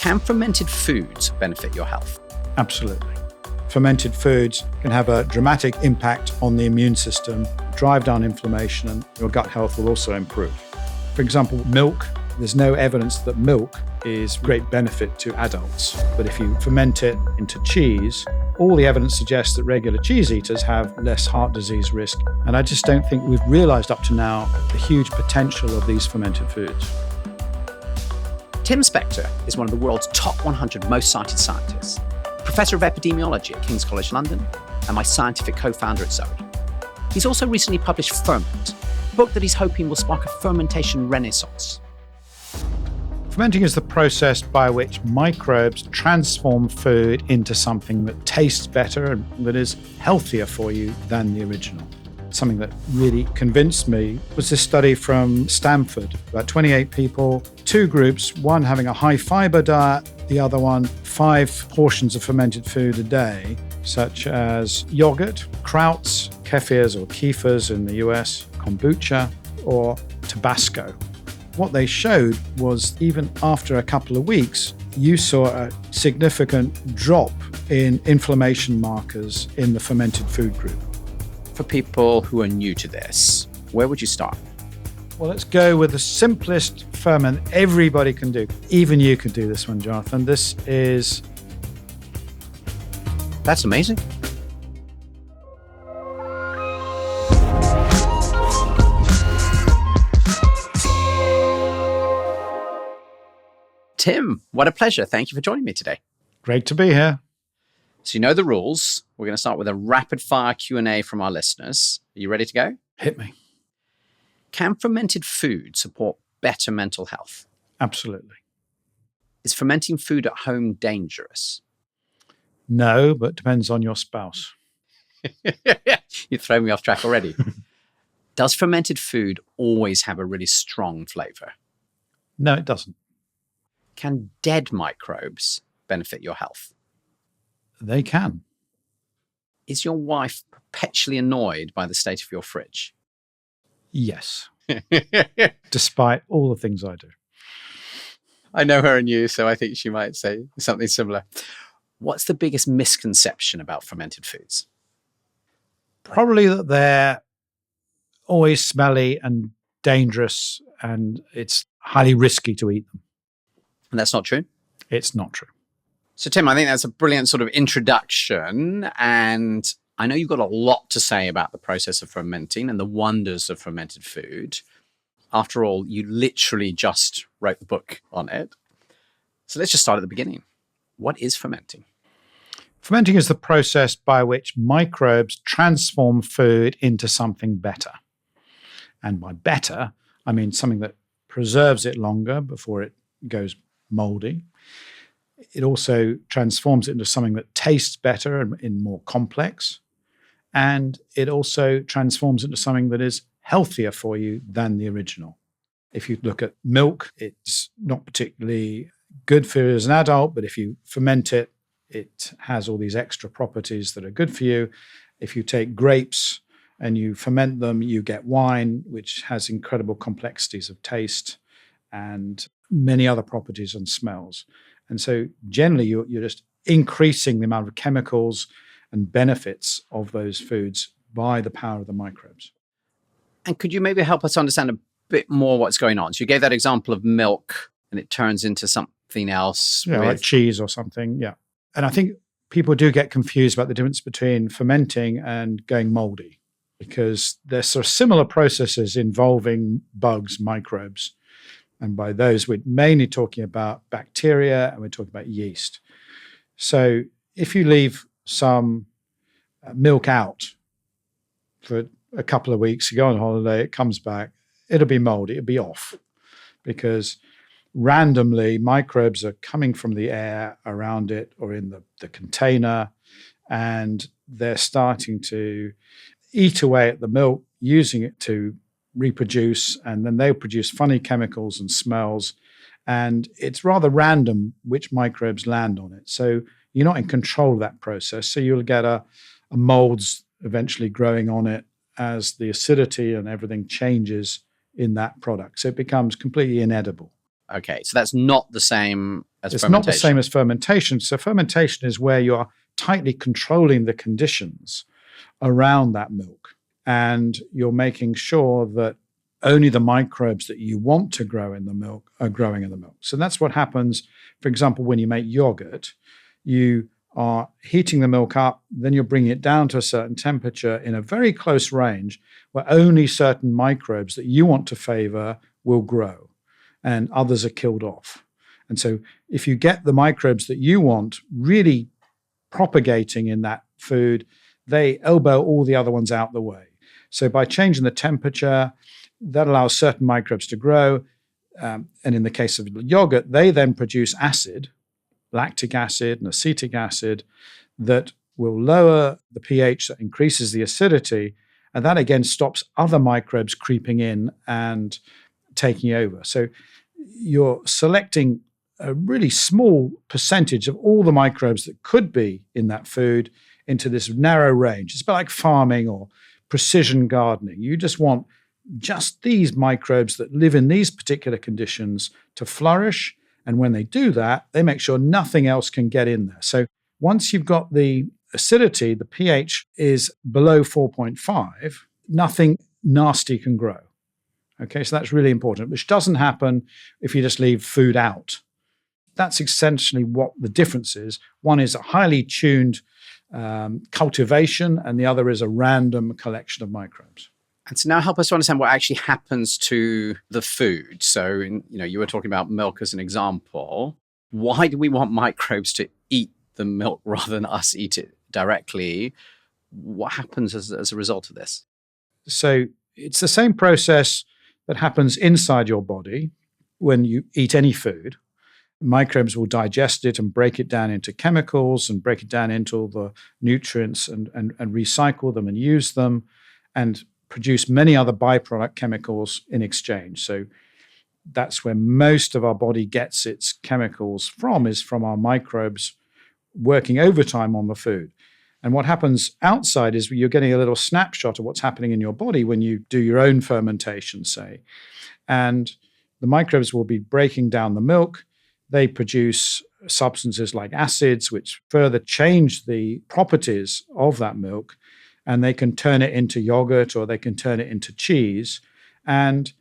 Can fermented foods benefit your health? Absolutely. Fermented foods can have a dramatic impact on the immune system, drive down inflammation, and your gut health will also improve. For example, milk, there's no evidence that milk is great benefit to adults. But if you ferment it into cheese, all the evidence suggests that regular cheese eaters have less heart disease risk. And I just don't think we've realized up to now the huge potential of these fermented foods. Tim Spector is one of the world's top 100 most cited scientists, Professor of Epidemiology at King's College London, and my scientific co-founder at Zoe. He's also recently published Ferment, a book that he's hoping will spark a fermentation renaissance. Fermenting is the process by which microbes transform food into something that tastes better and that is healthier for you than the original. Something that really convinced me was this study from Stanford. About 28 people, two groups, one having a high fiber diet, the other one 5 portions of fermented food a day, such as yogurt, krauts, kefirs or kefirs in the US, kombucha, or Tabasco. What they showed was even after a couple of weeks, you saw a significant drop in inflammation markers in the fermented food group. For people who are new to this, where would you start? Well, let's go with the simplest ferment everybody can do. Even you can do this one, Jonathan. This is... That's amazing. Tim, what a pleasure. Thank you for joining me today. Great to be here. So you know the rules. We're going to start with a rapid-fire Q&A from our listeners. Are you ready to go? Hit me. Can fermented food support better mental health? Absolutely. Is fermenting food at home dangerous? No, but depends on your spouse. You throw me off track already. Does fermented food always have a really strong flavor? No, it doesn't. Can dead microbes benefit your health? They can. Is your wife perpetually annoyed by the state of your fridge? Yes. Despite all the things I do. I know her and you, so I think she might say something similar. What's the biggest misconception about fermented foods? Probably that they're always smelly and dangerous, and it's highly risky to eat them. And that's not true? It's not true. So, Tim, I think that's a brilliant sort of introduction. And I know you've got a lot to say about the process of fermenting and the wonders of fermented food. After all, you literally just wrote the book on it. So let's just start at the beginning. What is fermenting? Fermenting is the process by which microbes transform food into something better. And by better, I mean something that preserves it longer before it goes moldy. It also transforms it into something that tastes better and more complex. And it also transforms into something that is healthier for you than the original. If you look at milk, it's not particularly good for you as an adult, but if you ferment it, it has all these extra properties that are good for you. If you take grapes and you ferment them, you get wine, which has incredible complexities of taste and many other properties and smells. And so generally, you're just increasing the amount of chemicals and benefits of those foods by the power of the microbes. And could you maybe help us understand a bit more what's going on? So you gave that example of milk and it turns into something else. Yeah, like cheese or something, yeah. And I think people do get confused about the difference between fermenting and going moldy because there's sort of similar processes involving bugs, microbes. And by those, we're mainly talking about bacteria and we're talking about yeast. So if you leave some milk out for a couple of weeks, you go on holiday, it comes back, it'll be moldy, it'll be off because randomly microbes are coming from the air around it or in the container, and they're starting to eat away at the milk, using it to reproduce, and then they'll produce funny chemicals and smells. And it's rather random which microbes land on it. So you're not in control of that process. So you'll get a molds eventually growing on it as the acidity and everything changes in that product. So it becomes completely inedible. Okay, so that's not the same as It's not the fermentation. same as fermentation. So fermentation is where you're tightly controlling the conditions around that milk. And you're making sure that only the microbes that you want to grow in the milk are growing in the milk. So that's what happens, for example, when you make yogurt. You are heating the milk up, then you're bringing it down to a certain temperature in a very close range where only certain microbes that you want to favor will grow and others are killed off. And so if you get the microbes that you want really propagating in that food, they elbow all the other ones out the way. So by changing the temperature, that allows certain microbes to grow. And in the case of yogurt, they then produce acid, lactic acid and acetic acid, that will lower the pH, that increases the acidity. And that again stops other microbes creeping in and taking over. So you're selecting a really small percentage of all the microbes that could be in that food into this narrow range. It's a bit like farming or precision gardening. You just want just these microbes that live in these particular conditions to flourish. And when they do that, they make sure nothing else can get in there. So once you've got the acidity, the pH is below 4.5, nothing nasty can grow. Okay, so that's really important, which doesn't happen if you just leave food out. That's essentially what the difference is. One is a highly tuned cultivation, and the other is a random collection of microbes. And so now help us to understand what actually happens to the food. So, you were talking about milk as an example. Why do we want microbes to eat the milk rather than us eat it directly? What happens as a result of this? So it's the same process that happens inside your body when you eat any food. Microbes will digest it and break it down into chemicals and break it down into all the nutrients and recycle them and use them and produce many other byproduct chemicals in exchange. So that's where most of our body gets its chemicals from, is from our microbes working overtime on the food. And what happens outside is you're getting a little snapshot of what's happening in your body when you do your own fermentation, say. And the microbes will be breaking down the milk. They produce substances like acids, which further change the properties of that milk. And they can turn it into yogurt or they can turn it into cheese. And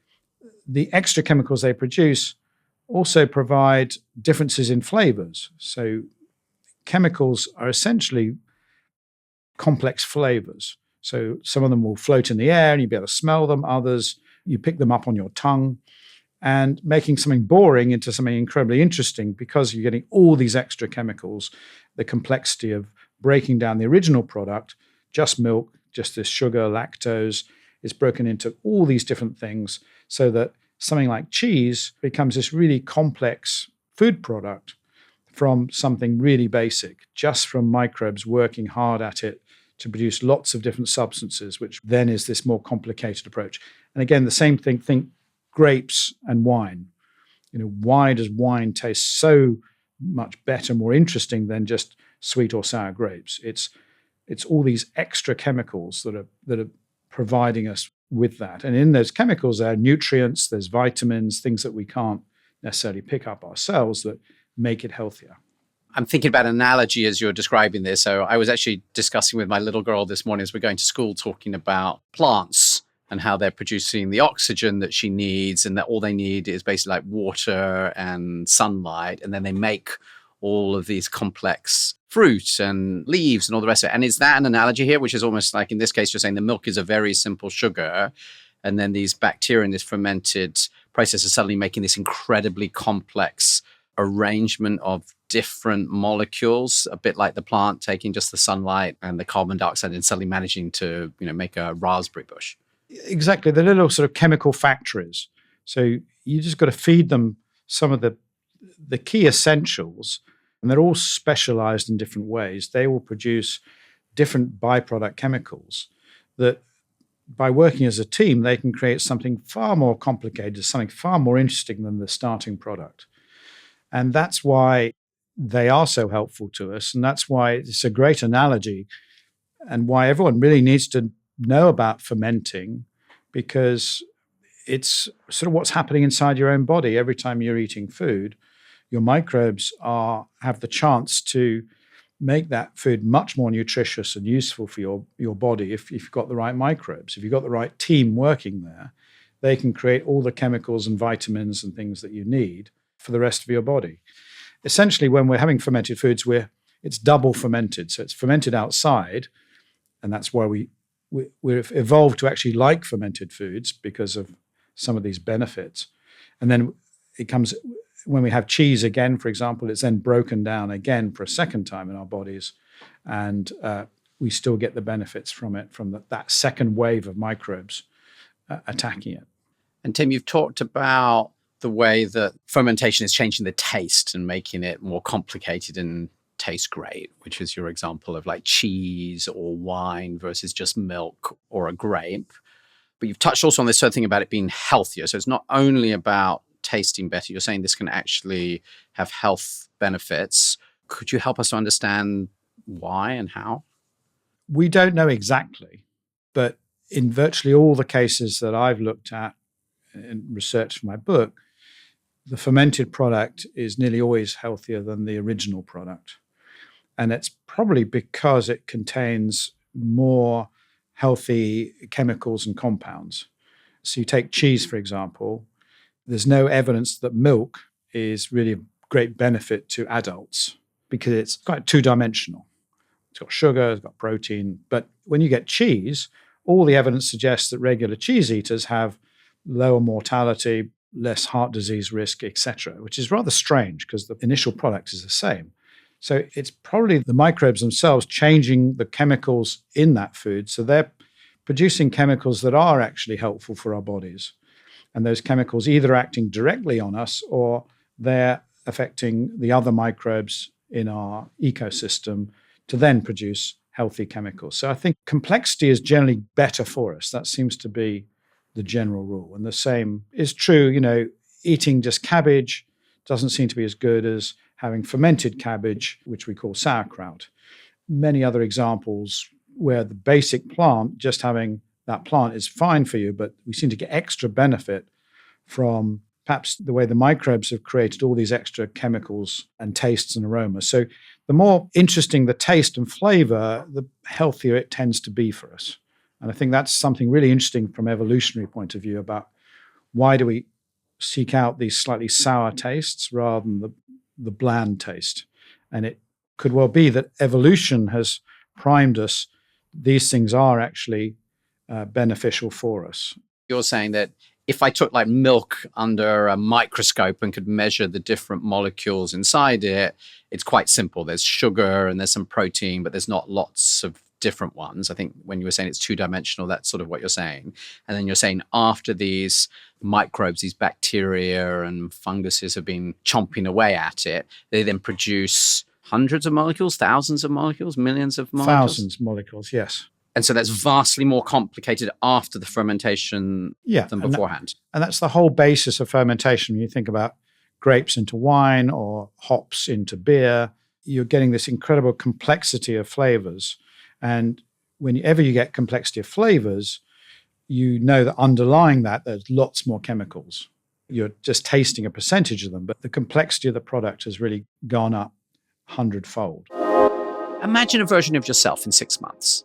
the extra chemicals they produce also provide differences in flavors. So chemicals are essentially complex flavors. So some of them will float in the air and you'll be able to smell them. Others, you pick them up on your tongue, and making something boring into something incredibly interesting because you're getting all these extra chemicals, the complexity of breaking down the original product, just milk, just this sugar, lactose, is broken into all these different things so that something like cheese becomes this really complex food product from something really basic, just from microbes working hard at it to produce lots of different substances, which then is this more complicated approach. And again, the same thing, think grapes and wine. Why does wine taste so much better, more interesting than just sweet or sour grapes? It's all these extra chemicals that are providing us with that. And in those chemicals, there are nutrients, there's vitamins, things that we can't necessarily pick up ourselves that make it healthier. I'm thinking about an analogy as you're describing this. So I was actually discussing with my little girl this morning as we're going to school, talking about plants and how they're producing the oxygen that she needs, and that all they need is basically like water and sunlight. And then they make all of these complex fruit and leaves and all the rest of it. And is that an analogy here, which is almost like in this case, you're saying the milk is a very simple sugar, and then these bacteria in this fermented process are suddenly making this incredibly complex arrangement of different molecules, a bit like the plant taking just the sunlight and the carbon dioxide and suddenly managing to, make a raspberry bush. Exactly. They're little sort of chemical factories. So you just got to feed them some of the key essentials, and they're all specialized in different ways. They will produce different byproduct chemicals that by working as a team, they can create something far more complicated, something far more interesting than the starting product. And that's why they are so helpful to us. And that's why it's a great analogy, and why everyone really needs to know about fermenting, because it's sort of what's happening inside your own body every time you're eating food. your microbes have the chance to make that food much more nutritious and useful for your body if you've got the right microbes. If you've got the right team working there, they can create all the chemicals and vitamins and things that you need for the rest of your body. Essentially, when we're having fermented foods, it's double fermented. So it's fermented outside, and that's why we've evolved to actually like fermented foods because of some of these benefits. And then it comes, when we have cheese again, for example, it's then broken down again for a second time in our bodies, and we still get the benefits from it, from that second wave of microbes attacking it. And Tim, you've talked about the way that fermentation is changing the taste and making it more complicated and taste great, which is your example of like cheese or wine versus just milk or a grape. But you've touched also on this sort of thing about it being healthier. So it's not only about tasting better. You're saying this can actually have health benefits. Could you help us to understand why and how? We don't know exactly, but in virtually all the cases that I've looked at and researched for my book, the fermented product is nearly always healthier than the original product. And it's probably because it contains more healthy chemicals and compounds. So you take cheese, for example, there's no evidence that milk is really a great benefit to adults because it's quite two-dimensional. It's got sugar, it's got protein. But when you get cheese, all the evidence suggests that regular cheese eaters have lower mortality, less heart disease risk, etc., which is rather strange because the initial product is the same. So it's probably the microbes themselves changing the chemicals in that food. So they're producing chemicals that are actually helpful for our bodies. And those chemicals either acting directly on us or they're affecting the other microbes in our ecosystem to then produce healthy chemicals. So I think complexity is generally better for us. That seems to be the general rule. And the same is true, eating just cabbage doesn't seem to be as good as having fermented cabbage, which we call sauerkraut. Many other examples where the basic plant, just having that plant is fine for you, but we seem to get extra benefit from perhaps the way the microbes have created all these extra chemicals and tastes and aromas. So the more interesting the taste and flavor, the healthier it tends to be for us. And I think that's something really interesting from an evolutionary point of view about why do we seek out these slightly sour tastes rather than the bland taste. And it could well be that evolution has primed us. These things are actually beneficial for us. You're saying that if I took like milk under a microscope and could measure the different molecules inside it, it's quite simple. There's sugar and there's some protein, but there's not lots of different ones. I think when you were saying it's two-dimensional, that's sort of what you're saying. And then you're saying after these microbes, these bacteria and funguses have been chomping away at it, they then produce hundreds of molecules, thousands of molecules, millions of molecules? Thousands of molecules, yes. And so that's vastly more complicated after the fermentation than beforehand. And that's the whole basis of fermentation. When you think about grapes into wine or hops into beer, you're getting this incredible complexity of flavors. And whenever you get complexity of flavors, you know that underlying that, there's lots more chemicals. You're just tasting a percentage of them, but the complexity of the product has really gone up 100-fold. Imagine a version of yourself in 6 months.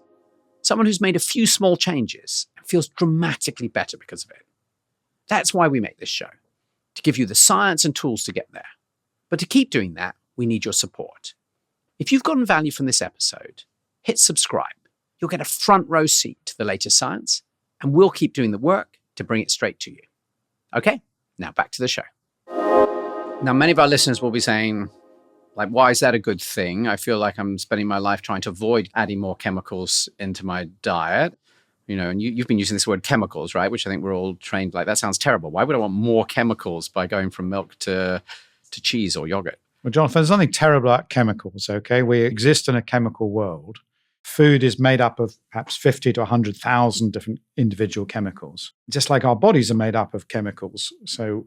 Someone who's made a few small changes and feels dramatically better because of it. That's why we make this show, to give you the science and tools to get there. But to keep doing that, we need your support. If you've gotten value from this episode, hit subscribe. You'll get a front row seat to the latest science, and we'll keep doing the work to bring it straight to you. Okay, now back to the show. Now, many of our listeners will be saying, like, why is that a good thing? I feel like I'm spending my life trying to avoid adding more chemicals into my diet. And you've been using this word chemicals, right? Which I think we're all trained like, that sounds terrible. Why would I want more chemicals by going from milk to cheese or yogurt? Well, Jonathan, there's nothing terrible about chemicals, okay? We exist in a chemical world. Food is made up of perhaps 50 to 100,000 different individual chemicals, just like our bodies are made up of chemicals. So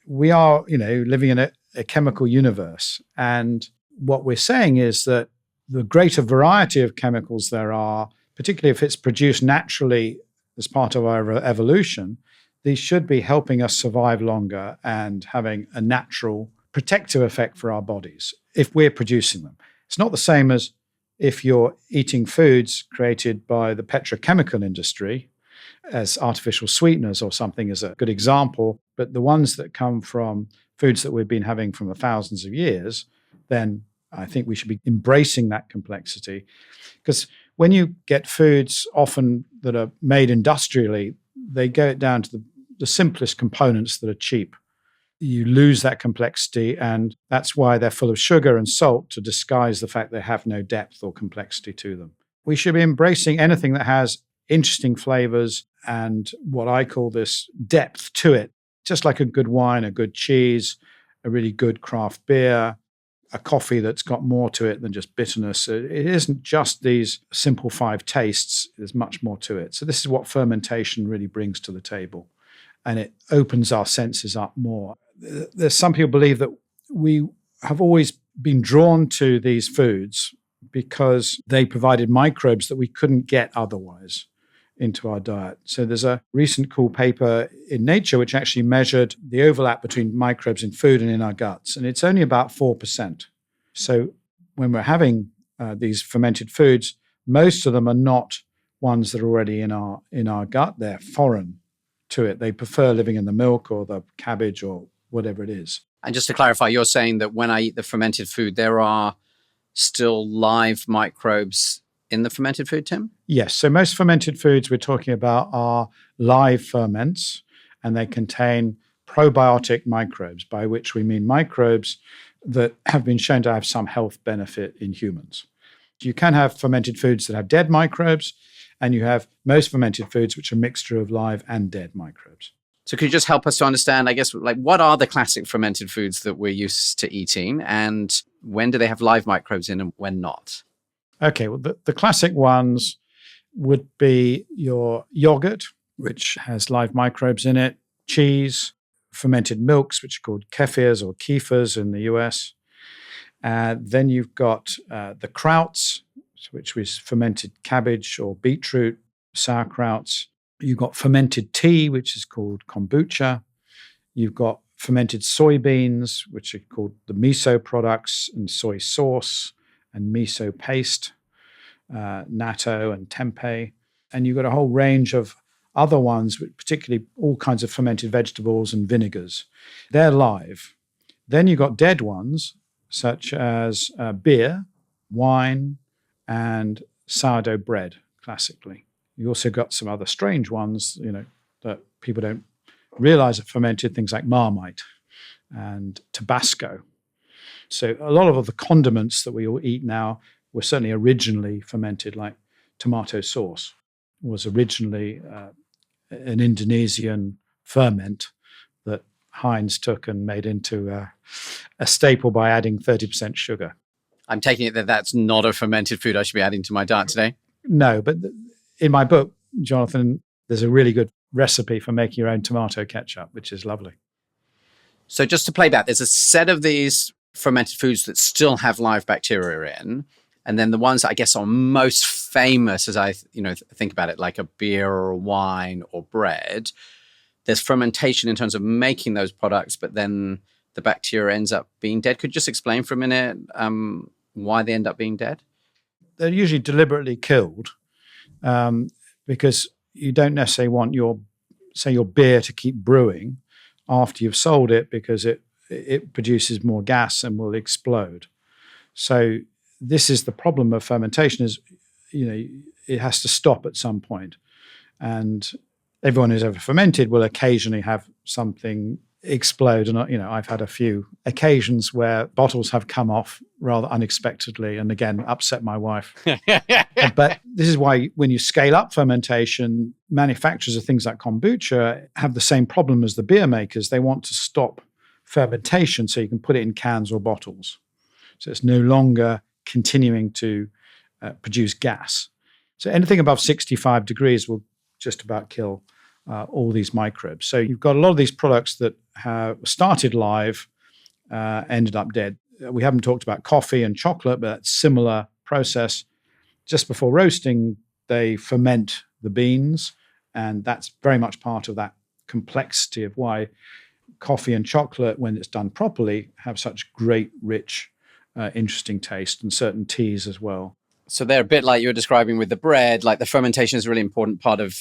we are, living in a chemical universe. And what we're saying is that the greater variety of chemicals there are, particularly if it's produced naturally as part of our evolution, these should be helping us survive longer and having a natural protective effect for our bodies if we're producing them. It's not the same as if you're eating foods created by the petrochemical industry as artificial sweeteners or something is a good example, but the ones that come from foods that we've been having from thousands of years, then I think we should be embracing that complexity. Because when you get foods often that are made industrially, they go down to the simplest components that are cheap. You lose that complexity, and that's why they're full of sugar and salt to disguise the fact they have no depth or complexity to them. We should be embracing anything that has interesting flavors and what I call this depth to it, just like a good wine, a good cheese, a really good craft beer, a coffee that's got more to it than just bitterness. It isn't just these simple 5 tastes. There's much more to it. So this is what fermentation really brings to the table, and it opens our senses up more. There's some people believe that we have always been drawn to these foods because they provided microbes that we couldn't get otherwise into our diet. So there's a recent cool paper in Nature which actually measured the overlap between microbes in food and in our guts, and it's only about 4%. So when we're having these fermented foods, most of them are not ones that are already in our gut. They're foreign to it. They prefer living in the milk or the cabbage or whatever it is. And just to clarify, you're saying that when I eat the fermented food, there are still live microbes in the fermented food, Tim? Yes. So most fermented foods we're talking about are live ferments, and they contain probiotic microbes, by which we mean microbes that have been shown to have some health benefit in humans. You can have fermented foods that have dead microbes, and you have most fermented foods which are a mixture of live and dead microbes. So could you just help us to understand, I guess, like what are the classic fermented foods that we're used to eating, and when do they have live microbes in and when not? Okay, well, the classic ones would be your yogurt, which has live microbes in it, cheese, fermented milks, which are called kefirs or kefirs in the US. Then you've got the krauts, which is fermented cabbage or beetroot, sauerkrauts. You've got fermented tea, which is called kombucha. You've got fermented soybeans, which are called the miso products, and soy sauce and miso paste, natto and tempeh. And you've got a whole range of other ones, particularly all kinds of fermented vegetables and vinegars. They're live. Then you've got dead ones, such as beer, wine, and sourdough bread, classically. You also got some other strange ones, that people don't realize are fermented, things like Marmite and Tabasco. So a lot of the condiments that we all eat now were certainly originally fermented, like tomato sauce was originally an Indonesian ferment that Heinz took and made into a staple by adding 30% sugar. I'm taking it that that's not a fermented food I should be adding to my diet today? No, but in my book, Jonathan, there's a really good recipe for making your own tomato ketchup, which is lovely. So just to play back, there's a set of these fermented foods that still have live bacteria in, and then the ones that I guess are most famous, as I think about it, like a beer or a wine or bread. There's fermentation in terms of making those products, but then the bacteria ends up being dead. Could you just explain for a minute why they end up being dead? They're usually deliberately killed because you don't necessarily want your beer to keep brewing after you've sold it, because it produces more gas and will explode. So this is the problem of fermentation, is it has to stop at some point. And everyone who's ever fermented will occasionally have something explode. And I've had a few occasions where bottles have come off rather unexpectedly, and again upset my wife. But this is why when you scale up fermentation, manufacturers of things like kombucha have the same problem as the beer makers. They want to stop fermentation so you can put it in cans or bottles, so it's no longer continuing to produce gas. So anything above 65 degrees will just about kill all these microbes. So you've got a lot of these products that have started live, ended up dead. We haven't talked about coffee and chocolate, but that's a similar process. Just before roasting, they ferment the beans, and that's very much part of that complexity of why coffee and chocolate, when it's done properly, have such great, rich, interesting taste, and certain teas as well. So they're a bit like you were describing with the bread, like the fermentation is a really important part of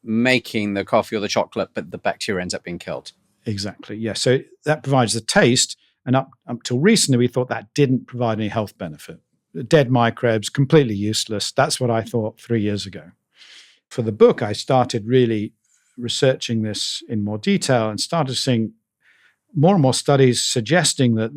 making the coffee or the chocolate, but the bacteria ends up being killed. Exactly, yeah. So that provides the taste, and up till recently, we thought that didn't provide any health benefit. Dead microbes, completely useless. That's what I thought 3 years ago. For the book, I started really researching this in more detail and started seeing more and more studies suggesting that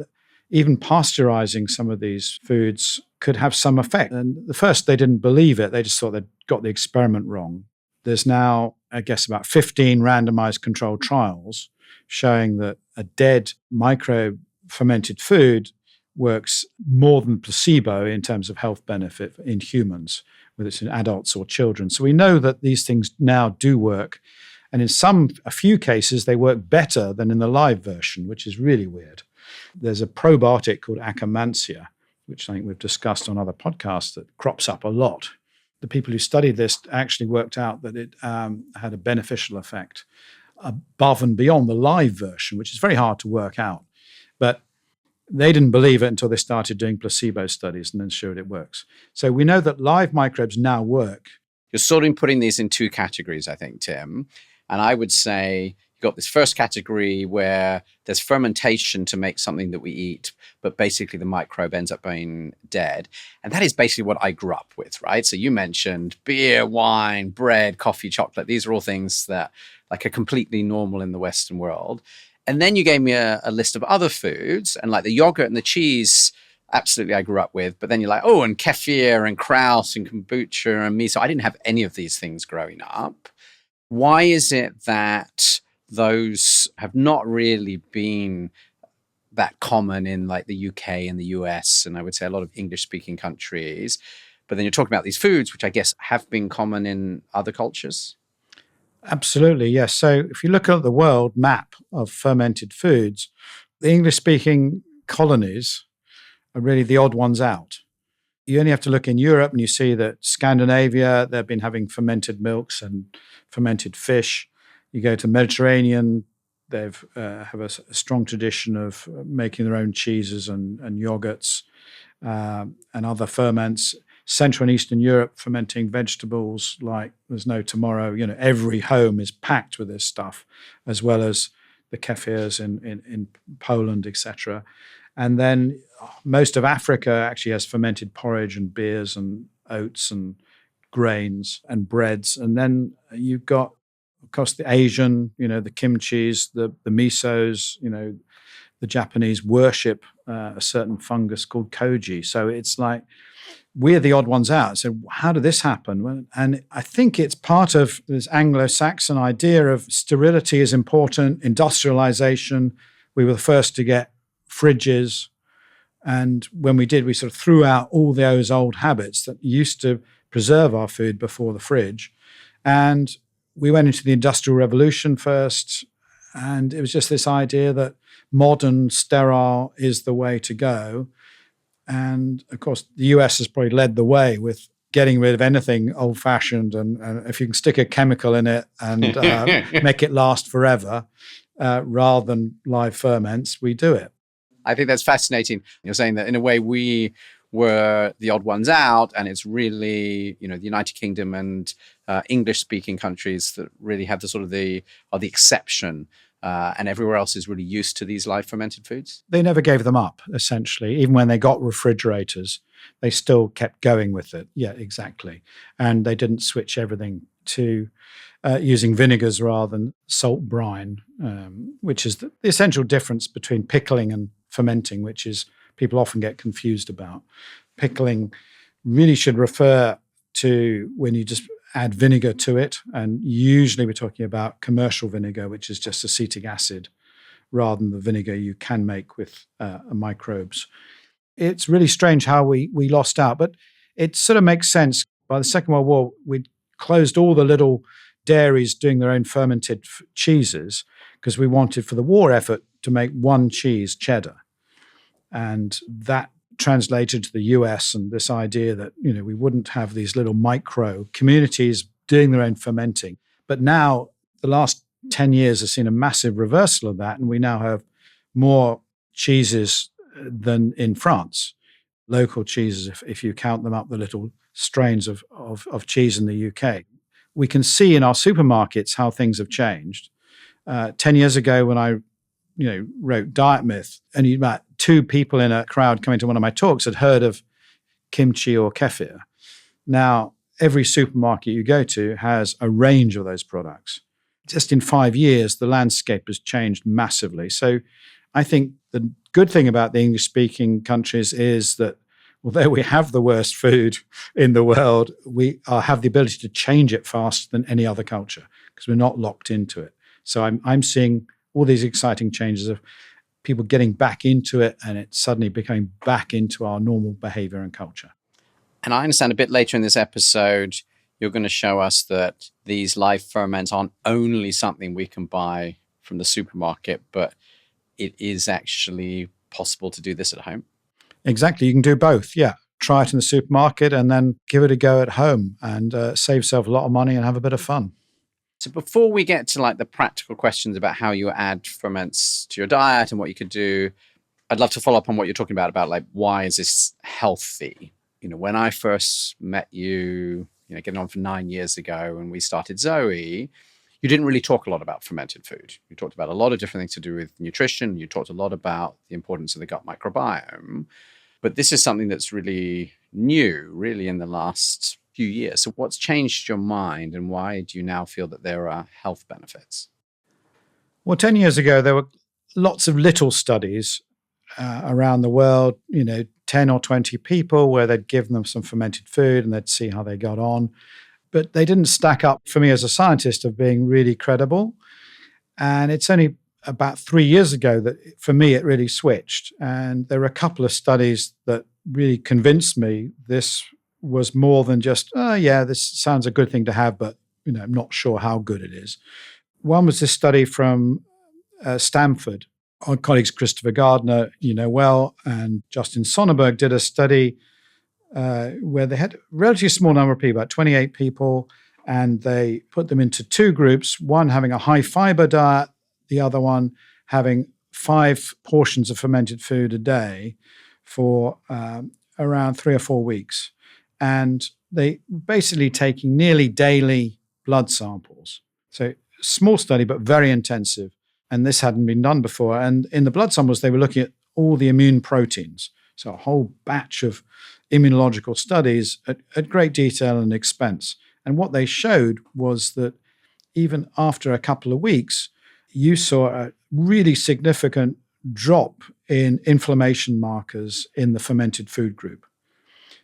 even pasteurizing some of these foods could have some effect. And at first, they didn't believe it. They just thought they'd got the experiment wrong. There's now, I guess, about 15 randomized controlled trials showing that a dead microbe fermented food works more than placebo in terms of health benefit in humans, whether it's in adults or children. So we know that these things now do work. And in a few cases, they work better than in the live version, which is really weird. There's a probiotic called Akkermansia, which I think we've discussed on other podcasts, that crops up a lot. The people who studied this actually worked out that it had a beneficial effect above and beyond the live version, which is very hard to work out. But they didn't believe it until they started doing placebo studies and then showed it works. So we know that live microbes now work. You're sort of putting these in two categories, I think, Tim. And I would say you've got this first category where there's fermentation to make something that we eat, but basically the microbe ends up being dead. And that is basically what I grew up with, right? So you mentioned beer, wine, bread, coffee, chocolate. These are all things that like are completely normal in the Western world. And then you gave me a list of other foods, and like the yogurt and the cheese, absolutely I grew up with. But then you're like, oh, and kefir and kraus and kombucha and miso. I didn't have any of these things growing up. Why is it that those have not really been that common in like the UK and the US, and I would say a lot of English-speaking countries? But then you're talking about these foods, which I guess have been common in other cultures. Absolutely, yes. So if you look at the world map of fermented foods, the English-speaking colonies are really the odd ones out. You only have to look in Europe and you see that Scandinavia, they've been having fermented milks and fermented fish. You go to Mediterranean, they have a strong tradition of making their own cheeses and yogurts and other ferments. Central and Eastern Europe, fermenting vegetables like there's no tomorrow. You know, every home is packed with this stuff, as well as the kefirs in Poland, etc. And then most of Africa actually has fermented porridge and beers and oats and grains and breads. And then you've got, of course, the Asian, you know, the kimchis, the misos, you know, the Japanese worship a certain fungus called koji. So it's like, we're the odd ones out. So how did this happen? And I think it's part of this Anglo-Saxon idea of sterility is important, industrialization. We were the first to get fridges. And when we did, we sort of threw out all those old habits that used to preserve our food before the fridge. And we went into the Industrial Revolution first. And it was just this idea that modern, sterile is the way to go. And of course, the US has probably led the way with getting rid of anything old-fashioned. And if you can stick a chemical in it and make it last forever, rather than live ferments, we do it. I think that's fascinating. You're saying that in a way we were the odd ones out, and it's really, you know, the United Kingdom and English-speaking countries that really have the sort of the exception. And everywhere else is really used to these live fermented foods? They never gave them up, essentially. Even when they got refrigerators, they still kept going with it. Yeah, exactly. And they didn't switch everything to using vinegars rather than salt brine, which is the essential difference between pickling and fermenting, which is people often get confused about. Pickling really should refer to when you just add vinegar to it. And usually we're talking about commercial vinegar, which is just acetic acid, rather than the vinegar you can make with microbes. It's really strange how we lost out, but it sort of makes sense. By the Second World War, we closed all the little dairies doing their own fermented cheeses because we wanted for the war effort to make one cheese, cheddar. And that translated to the US, and this idea that, you know, we wouldn't have these little micro communities doing their own fermenting. But now, the last 10 years has seen a massive reversal of that. And we now have more cheeses than in France, local cheeses, if you count them up, the little strains of cheese in the UK. We can see in our supermarkets how things have changed. 10 years ago, when I wrote Diet Myth, only about 2 people in a crowd coming to one of my talks had heard of kimchi or kefir. Now, every supermarket you go to has a range of those products. Just in 5 years, the landscape has changed massively. So I think the good thing about the English-speaking countries is that although we have the worst food in the world, we have the ability to change it faster than any other culture because we're not locked into it. So I'm seeing all these exciting changes of people getting back into it and it suddenly becoming back into our normal behavior and culture. And I understand a bit later in this episode, you're going to show us that these live ferments aren't only something we can buy from the supermarket, but it is actually possible to do this at home. Exactly. You can do both. Yeah. Try it in the supermarket and then give it a go at home and save yourself a lot of money and have a bit of fun. So before we get to like the practical questions about how you add ferments to your diet and what you could do, I'd love to follow up on what you're talking about like, why is this healthy? When I first met you, getting on for 9 years ago and we started Zoe, you didn't really talk a lot about fermented food. You talked about a lot of different things to do with nutrition. You talked a lot about the importance of the gut microbiome. But this is something that's really new, really in the last few years. So what's changed your mind and why do you now feel that there are health benefits? Well, 10 years ago, there were lots of little studies around the world, 10 or 20 people where they'd given them some fermented food and they'd see how they got on. But they didn't stack up for me as a scientist of being really credible. And it's only about 3 years ago that for me, it really switched. And there were a couple of studies that really convinced me this was more than just, this sounds a good thing to have, but I'm not sure how good it is. One was this study from Stanford. Our colleagues Christopher Gardner, and Justin Sonnenberg did a study where they had a relatively small number of people, about 28 people, and they put them into 2 groups, one having a high fiber diet, the other one having 5 portions of fermented food a day for around 3 or 4 weeks. And they basically taking nearly daily blood samples. So small study, but very intensive. And this hadn't been done before. And in the blood samples, they were looking at all the immune proteins. So a whole batch of immunological studies at great detail and expense. And what they showed was that even after a couple of weeks, you saw a really significant drop in inflammation markers in the fermented food group.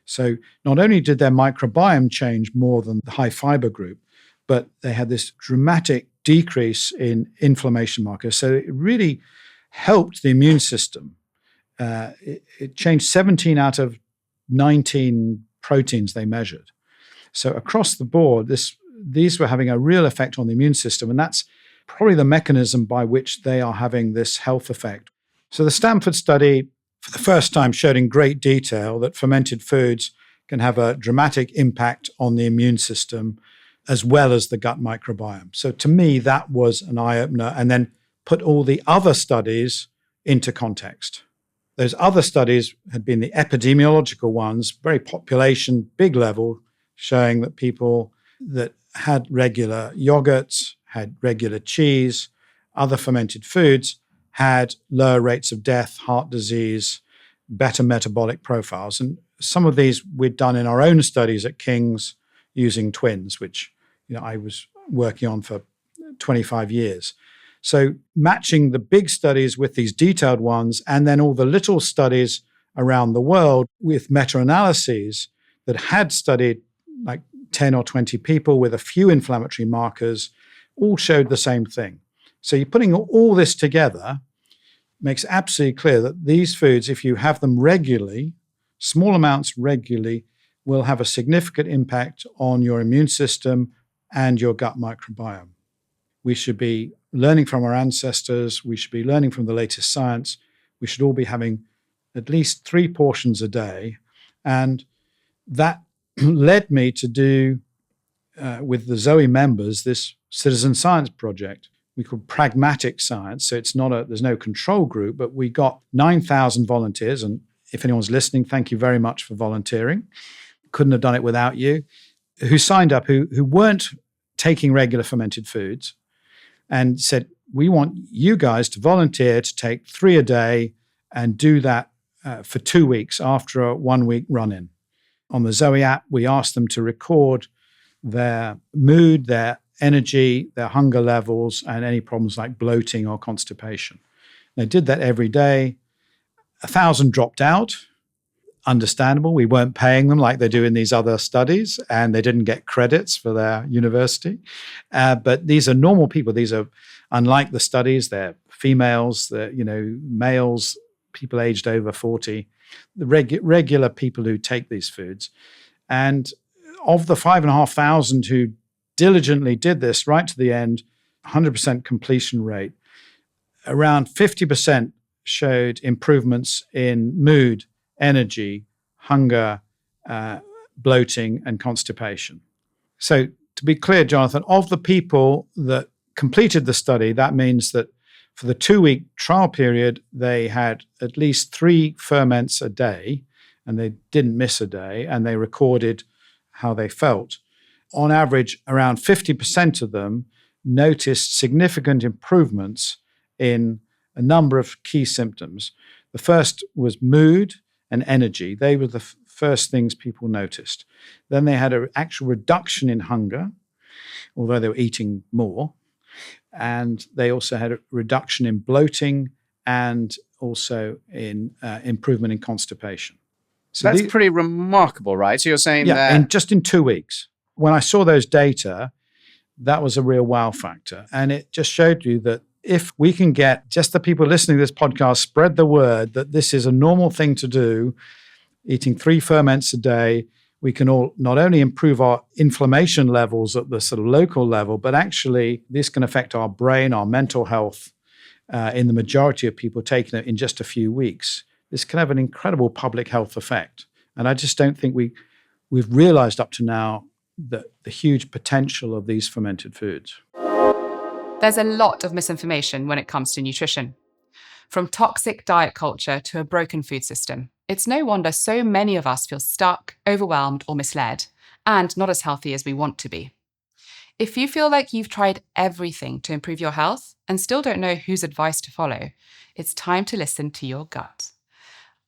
So not only did their microbiome change more than the high fiber group, but they had this dramatic decrease in inflammation markers. So it really helped the immune system. It changed 17 out of 19 proteins they measured. So across the board, these were having a real effect on the immune system, and that's probably the mechanism by which they are having this health effect. So the Stanford study, for the first time, showed in great detail that fermented foods can have a dramatic impact on the immune system as well as the gut microbiome. So to me, that was an eye-opener, and then put all the other studies into context. Those other studies had been the epidemiological ones, very population, big level, showing that people that had regular yogurts, had regular cheese, other fermented foods, had lower rates of death, heart disease, better metabolic profiles. And some of these we'd done in our own studies at King's using twins, which I was working on for 25 years. So matching the big studies with these detailed ones, and then all the little studies around the world with meta-analyses that had studied like 10 or 20 people with a few inflammatory markers, all showed the same thing. So you're putting all this together, makes absolutely clear that these foods, if you have them regularly, small amounts regularly, will have a significant impact on your immune system and your gut microbiome. We should be learning from our ancestors. We should be learning from the latest science. We should all be having at least 3 portions a day. And that led me to do, with the Zoe members, this citizen science project, we call pragmatic science. So there's no control group, but we got 9,000 volunteers. And if anyone's listening, thank you very much for volunteering. Couldn't have done it without you. Who signed up, who weren't taking regular fermented foods, and said, we want you guys to volunteer to take 3 a day and do that for 2 weeks after a 1 week run-in. On the Zoe app, we asked them to record their mood, their energy, their hunger levels, and any problems like bloating or constipation. They did that every day. 1,000 dropped out. Understandable. We weren't paying them like they do in these other studies, and they didn't get credits for their university. But these are normal people. These are, unlike the studies, they're females, they're, males, people aged over 40, the regular people who take these foods. And of the 5,500 who diligently did this right to the end, 100% completion rate, around 50% showed improvements in mood, energy, hunger, bloating, and constipation. So to be clear, Jonathan, of the people that completed the study, that means that for the 2-week trial period, they had at least 3 ferments a day, and they didn't miss a day, and they recorded how they felt. On average, around 50% of them noticed significant improvements in a number of key symptoms. The first was mood and energy. They were the first things people noticed. Then they had an actual reduction in hunger, although they were eating more. And they also had a reduction in bloating and also in improvement in constipation. So that's pretty remarkable, right? So you're saying that... just in 2 weeks. When I saw those data, that was a real wow factor. And it just showed you that if we can get just the people listening to this podcast, spread the word that this is a normal thing to do, eating 3 ferments a day, we can all not only improve our inflammation levels at the sort of local level, but actually this can affect our brain, our mental health in the majority of people taking it in just a few weeks. This can have an incredible public health effect. And I just don't think we've realized up to now the huge potential of these fermented foods. There's a lot of misinformation when it comes to nutrition. From toxic diet culture to a broken food system, it's no wonder so many of us feel stuck, overwhelmed, or misled, and not as healthy as we want to be. If you feel like you've tried everything to improve your health and still don't know whose advice to follow, it's time to listen to your gut.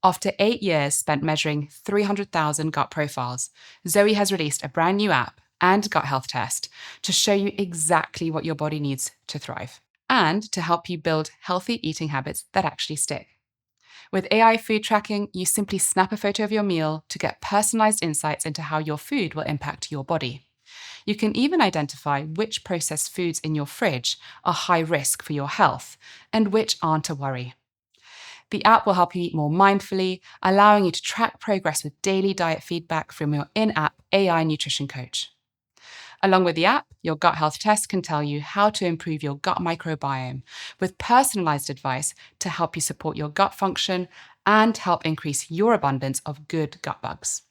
After 8 years spent measuring 300,000 gut profiles, Zoe has released a brand new app and gut health test to show you exactly what your body needs to thrive and to help you build healthy eating habits that actually stick. With AI food tracking, you simply snap a photo of your meal to get personalized insights into how your food will impact your body. You can even identify which processed foods in your fridge are high risk for your health and which aren't a worry. The app will help you eat more mindfully, allowing you to track progress with daily diet feedback from your in-app AI nutrition coach. Along with the app, your gut health test can tell you how to improve your gut microbiome with personalized advice to help you support your gut function and help increase your abundance of good gut bugs.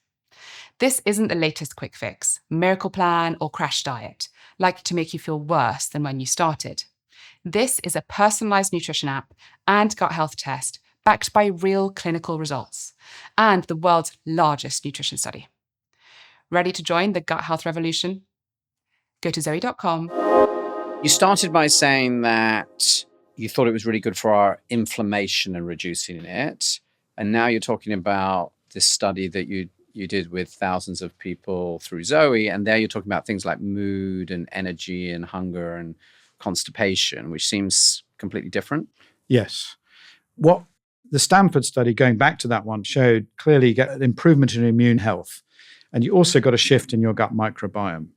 This isn't the latest quick fix, miracle plan, or crash diet, likely to make you feel worse than when you started. This is a personalized nutrition app and gut health test backed by real clinical results and the world's largest nutrition study. Ready to join the gut health revolution? Go to zoe.com. You started by saying that you thought it was really good for our inflammation and reducing it. And now you're talking about this study that you did with thousands of people through Zoe. And there you're talking about things like mood and energy and hunger and constipation, which seems completely different. Yes. What the Stanford study, going back to that one, showed clearly you get an improvement in immune health. And you also got a shift in your gut microbiome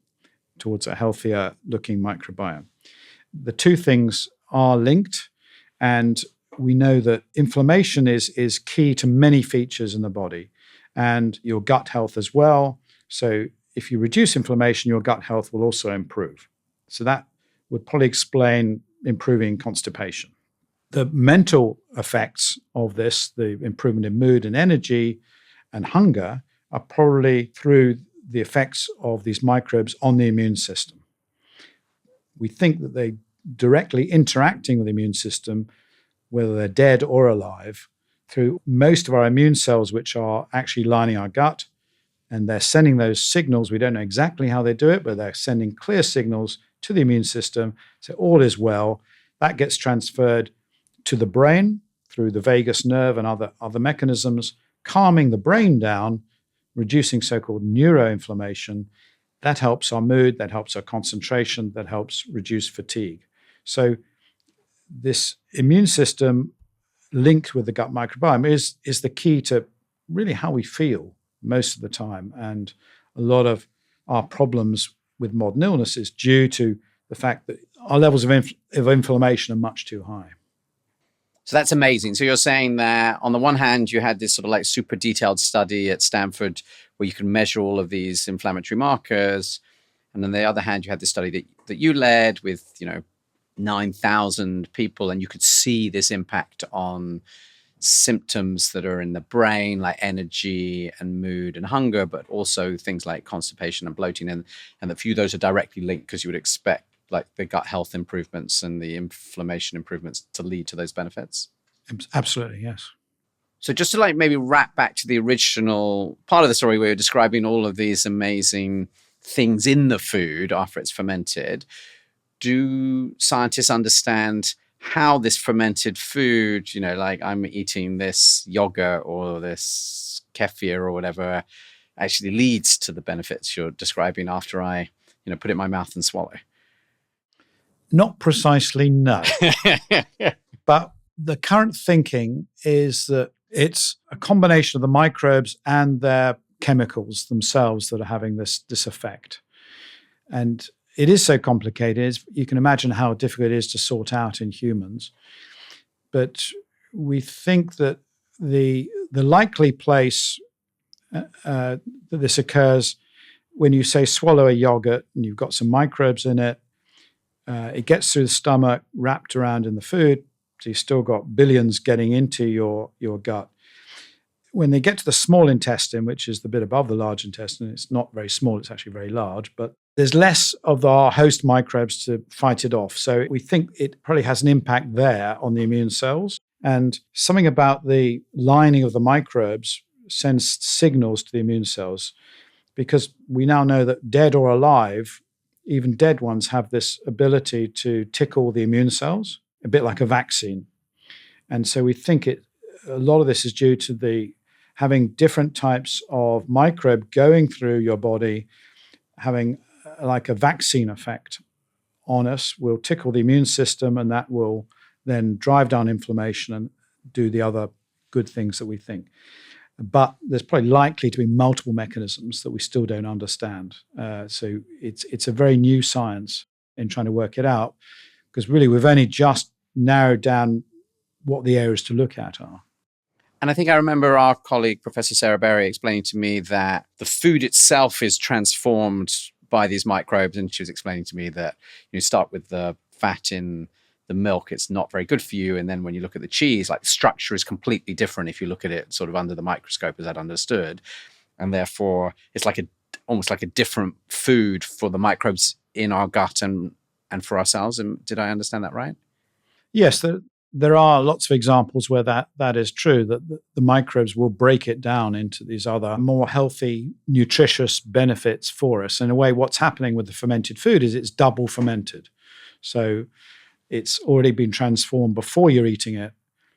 towards a healthier looking microbiome. The two things are linked, and we know that inflammation is key to many features in the body and your gut health as well. So if you reduce inflammation, your gut health will also improve. So that would probably explain improving constipation. The mental effects of this, the improvement in mood and energy and hunger, are probably through the effects of these microbes on the immune system. We think that they directly interacting with the immune system, whether they're dead or alive, through most of our immune cells, which are actually lining our gut. And they're sending those signals. We don't know exactly how they do it, but they're sending clear signals to the immune system. So all is well. That gets transferred to the brain through the vagus nerve and other mechanisms, calming the brain down, reducing so-called neuroinflammation. That helps our mood, that helps our concentration, that helps reduce fatigue. So this immune system linked with the gut microbiome is the key to really how we feel most of the time. And a lot of our problems with modern illness is due to the fact that our levels of inflammation are much too high. So that's amazing. So you're saying that on the one hand, you had this sort of like super detailed study at Stanford where you can measure all of these inflammatory markers. And on the other hand, you had this study that you led with, 9,000 people, and you could see this impact on symptoms that are in the brain, like energy and mood and hunger, but also things like constipation and bloating. And a few of those are directly linked because you would expect like the gut health improvements and the inflammation improvements to lead to those benefits. Absolutely, yes. So just to like maybe wrap back to the original part of the story where you're describing all of these amazing things in the food after it's fermented, do scientists understand how this fermented food, like I'm eating this yogurt or this kefir or whatever, actually leads to the benefits you're describing after I, put it in my mouth and swallow? Not precisely, no. But the current thinking is that it's a combination of the microbes and their chemicals themselves that are having this effect. And it is so complicated. You can imagine how difficult it is to sort out in humans. But we think that the likely place that this occurs when you say swallow a yogurt and you've got some microbes in it, it gets through the stomach, wrapped around in the food, so you've still got billions getting into your gut. When they get to the small intestine, which is the bit above the large intestine, it's not very small, it's actually very large, but there's less of our host microbes to fight it off. So we think it probably has an impact there on the immune cells. And something about the lining of the microbes sends signals to the immune cells, because we now know that dead or alive, even dead ones have this ability to tickle the immune cells, a bit like a vaccine. And so we think a lot of this is due to having different types of microbe going through your body, having like a vaccine effect on us, will tickle the immune system, and that will then drive down inflammation and do the other good things that we think. But there's probably likely to be multiple mechanisms that we still don't understand. So it's a very new science in trying to work it out, because really we've only just narrowed down what the areas to look at are. And I think I remember our colleague, Professor Sarah Berry, explaining to me that the food itself is transformed by these microbes. And she was explaining to me that you start with the fat in the milk, it's not very good for you. And then when you look at the cheese, like the structure is completely different if you look at it sort of under the microscope, as I'd understood. And therefore, it's like almost like a different food for the microbes in our gut and for ourselves. And did I understand that right? Yes, there are lots of examples where that is true, that the microbes will break it down into these other more healthy, nutritious benefits for us. In a way, what's happening with the fermented food is it's double fermented. So it's already been transformed before you're eating it.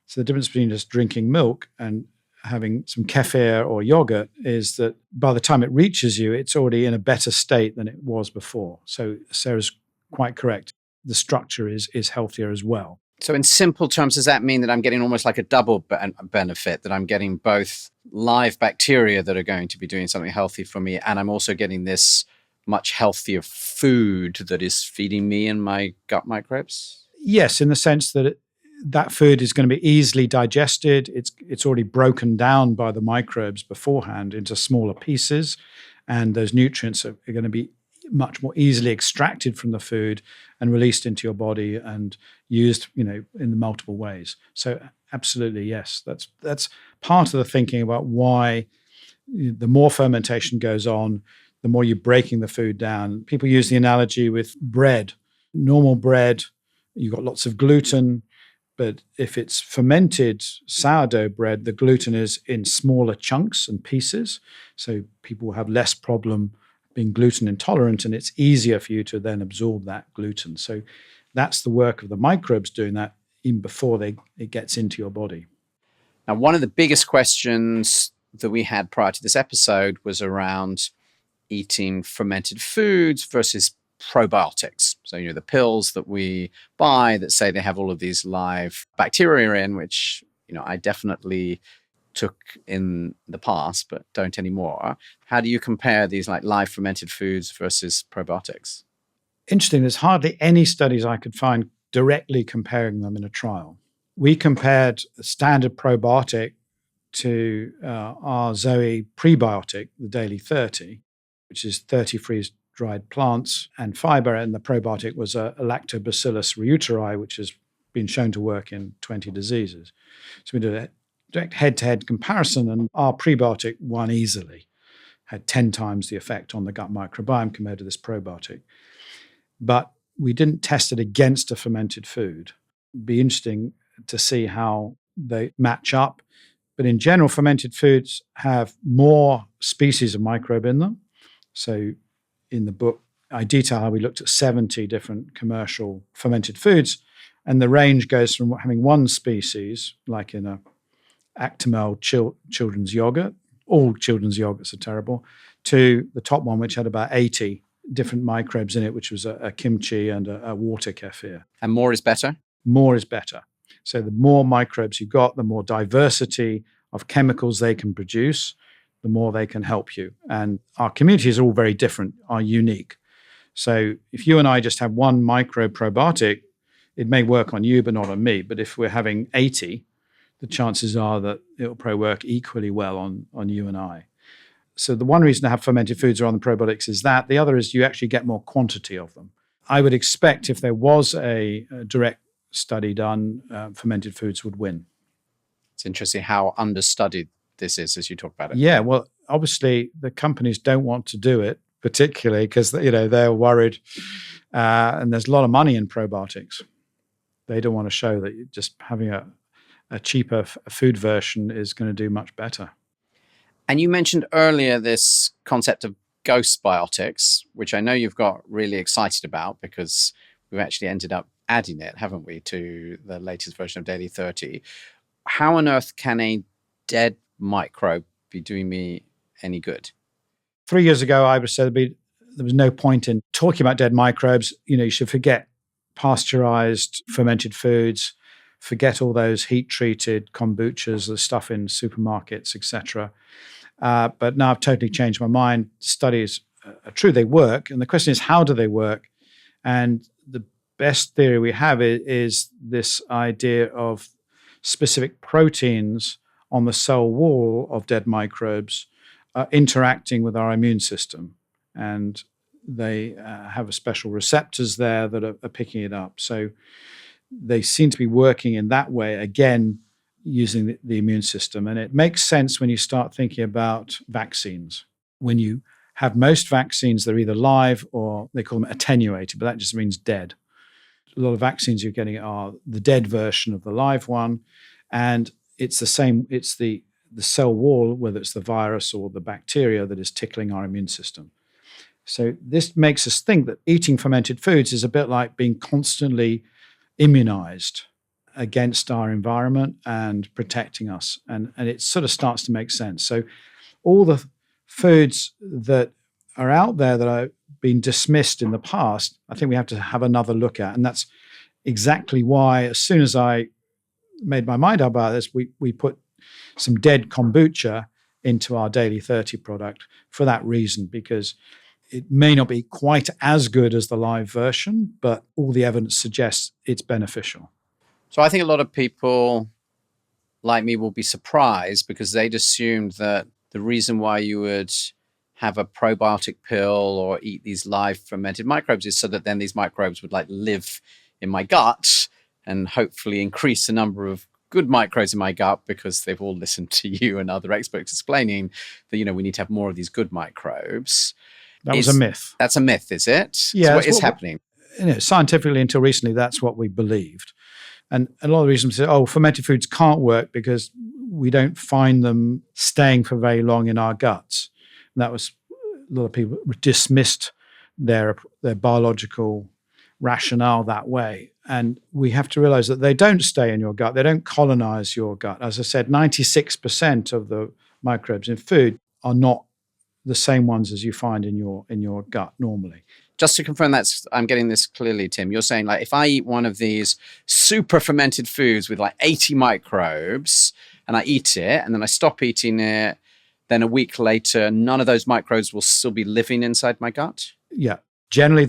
So the difference between just drinking milk and having some kefir or yogurt is that by the time it reaches you, it's already in a better state than it was before. So Sarah's quite correct. The structure is healthier as well. So in simple terms, does that mean that I'm getting almost like a double benefit, that I'm getting both live bacteria that are going to be doing something healthy for me, and I'm also getting this much healthier food that is feeding me and my gut microbes? Yes, in the sense that that food is going to be easily digested. It's already broken down by the microbes beforehand into smaller pieces, and those nutrients are going to be much more easily extracted from the food and released into your body and used, in the multiple ways. So absolutely, yes, that's part of the thinking about why the more fermentation goes on, the more you're breaking the food down. People use the analogy with bread. Normal bread You've got lots of gluten, but if it's fermented sourdough bread, the gluten is in smaller chunks and pieces. So people will have less problem being gluten intolerant, and it's easier for you to then absorb that gluten. So that's the work of the microbes doing that even before it gets into your body. Now, one of the biggest questions that we had prior to this episode was around eating fermented foods versus probiotics. So, the pills that we buy that say they have all of these live bacteria in, which, I definitely took in the past, but don't anymore. How do you compare these like live fermented foods versus probiotics? Interesting. There's hardly any studies I could find directly comparing them in a trial. We compared a standard probiotic to our Zoe prebiotic, the Daily 30, which is 30 freeze-dried plants and fiber, and the probiotic was a Lactobacillus reuteri, which has been shown to work in 20 diseases. So we did a direct head-to-head comparison, and our prebiotic won easily, had 10 times the effect on the gut microbiome compared to this probiotic. But we didn't test it against a fermented food. It'd be interesting to see how they match up. But in general, fermented foods have more species of microbe in them. So in the book, I detail how we looked at 70 different commercial fermented foods, and the range goes from having one species, like in a Actimel children's yogurt, all children's yogurts are terrible, to the top one, which had about 80 different microbes in it, which was a kimchi and a water kefir. And more is better? More is better. So the more microbes you've got, the more diversity of chemicals they can produce, the more they can help you. And our communities are all very different, are unique. So if you and I just have one microbe probiotic, it may work on you, but not on me. But if we're having 80, the chances are that it'll probably work equally well on you and I. So the one reason to have fermented foods or on the probiotics is that. The other is you actually get more quantity of them. I would expect if there was a direct study done, fermented foods would win. It's interesting how understudied this is as you talk about it. Yeah, well, obviously the companies don't want to do it, particularly because they're worried, and there's a lot of money in probiotics. They don't want to show that just having a cheaper food version is going to do much better. And you mentioned earlier this concept of ghost biotics, which I know you've got really excited about because we've actually ended up adding it, haven't we, to the latest version of Daily 30. How on earth can a dead microbe be doing me any good? 3 years ago, I was said there was no point in talking about dead microbes. You should forget pasteurized fermented foods, forget all those heat-treated kombuchas, the stuff in supermarkets, etc. But now I've totally changed my mind. Studies are true, they work. And the question is, how do they work? And the best theory we have is this idea of specific proteins on the cell wall of dead microbes interacting with our immune system. And they have special receptors there that are picking it up. So they seem to be working in that way, again, using the immune system. And it makes sense when you start thinking about vaccines. When you have most vaccines, they're either live or they call them attenuated, but that just means dead. A lot of vaccines you're getting are the dead version of the live one. And it's the same, it's the cell wall, whether it's the virus or the bacteria, that is tickling our immune system. So this makes us think that eating fermented foods is a bit like being constantly immunized against our environment and protecting us. And it sort of starts to make sense. So all the foods that are out there that have been dismissed in the past, I think we have to have another look at. And that's exactly why, as soon as I made my mind up about this, we put some dead kombucha into our Daily 30 product for that reason, because it may not be quite as good as the live version, but all the evidence suggests it's beneficial. So I think a lot of people like me will be surprised because they'd assumed that the reason why you would have a probiotic pill or eat these live fermented microbes is so that then these microbes would live in my gut and hopefully increase the number of good microbes in my gut, because they've all listened to you and other experts explaining that, we need to have more of these good microbes. That was a myth. That's a myth, is it? Yeah. So what is happening? scientifically until recently, that's what we believed. And a lot of the reasons say, fermented foods can't work because we don't find them staying for very long in our guts. And that was, a lot of people dismissed their biological rationale that way. And we have to realize that they don't stay in your gut. They don't colonize your gut. As I said, 96% of the microbes in food are not the same ones as you find in your gut normally. Just to confirm I'm getting this clearly, Tim, you're saying like if I eat one of these super fermented foods with like 80 microbes and I eat it and then I stop eating it, then a week later, none of those microbes will still be living inside my gut? Yeah. Generally,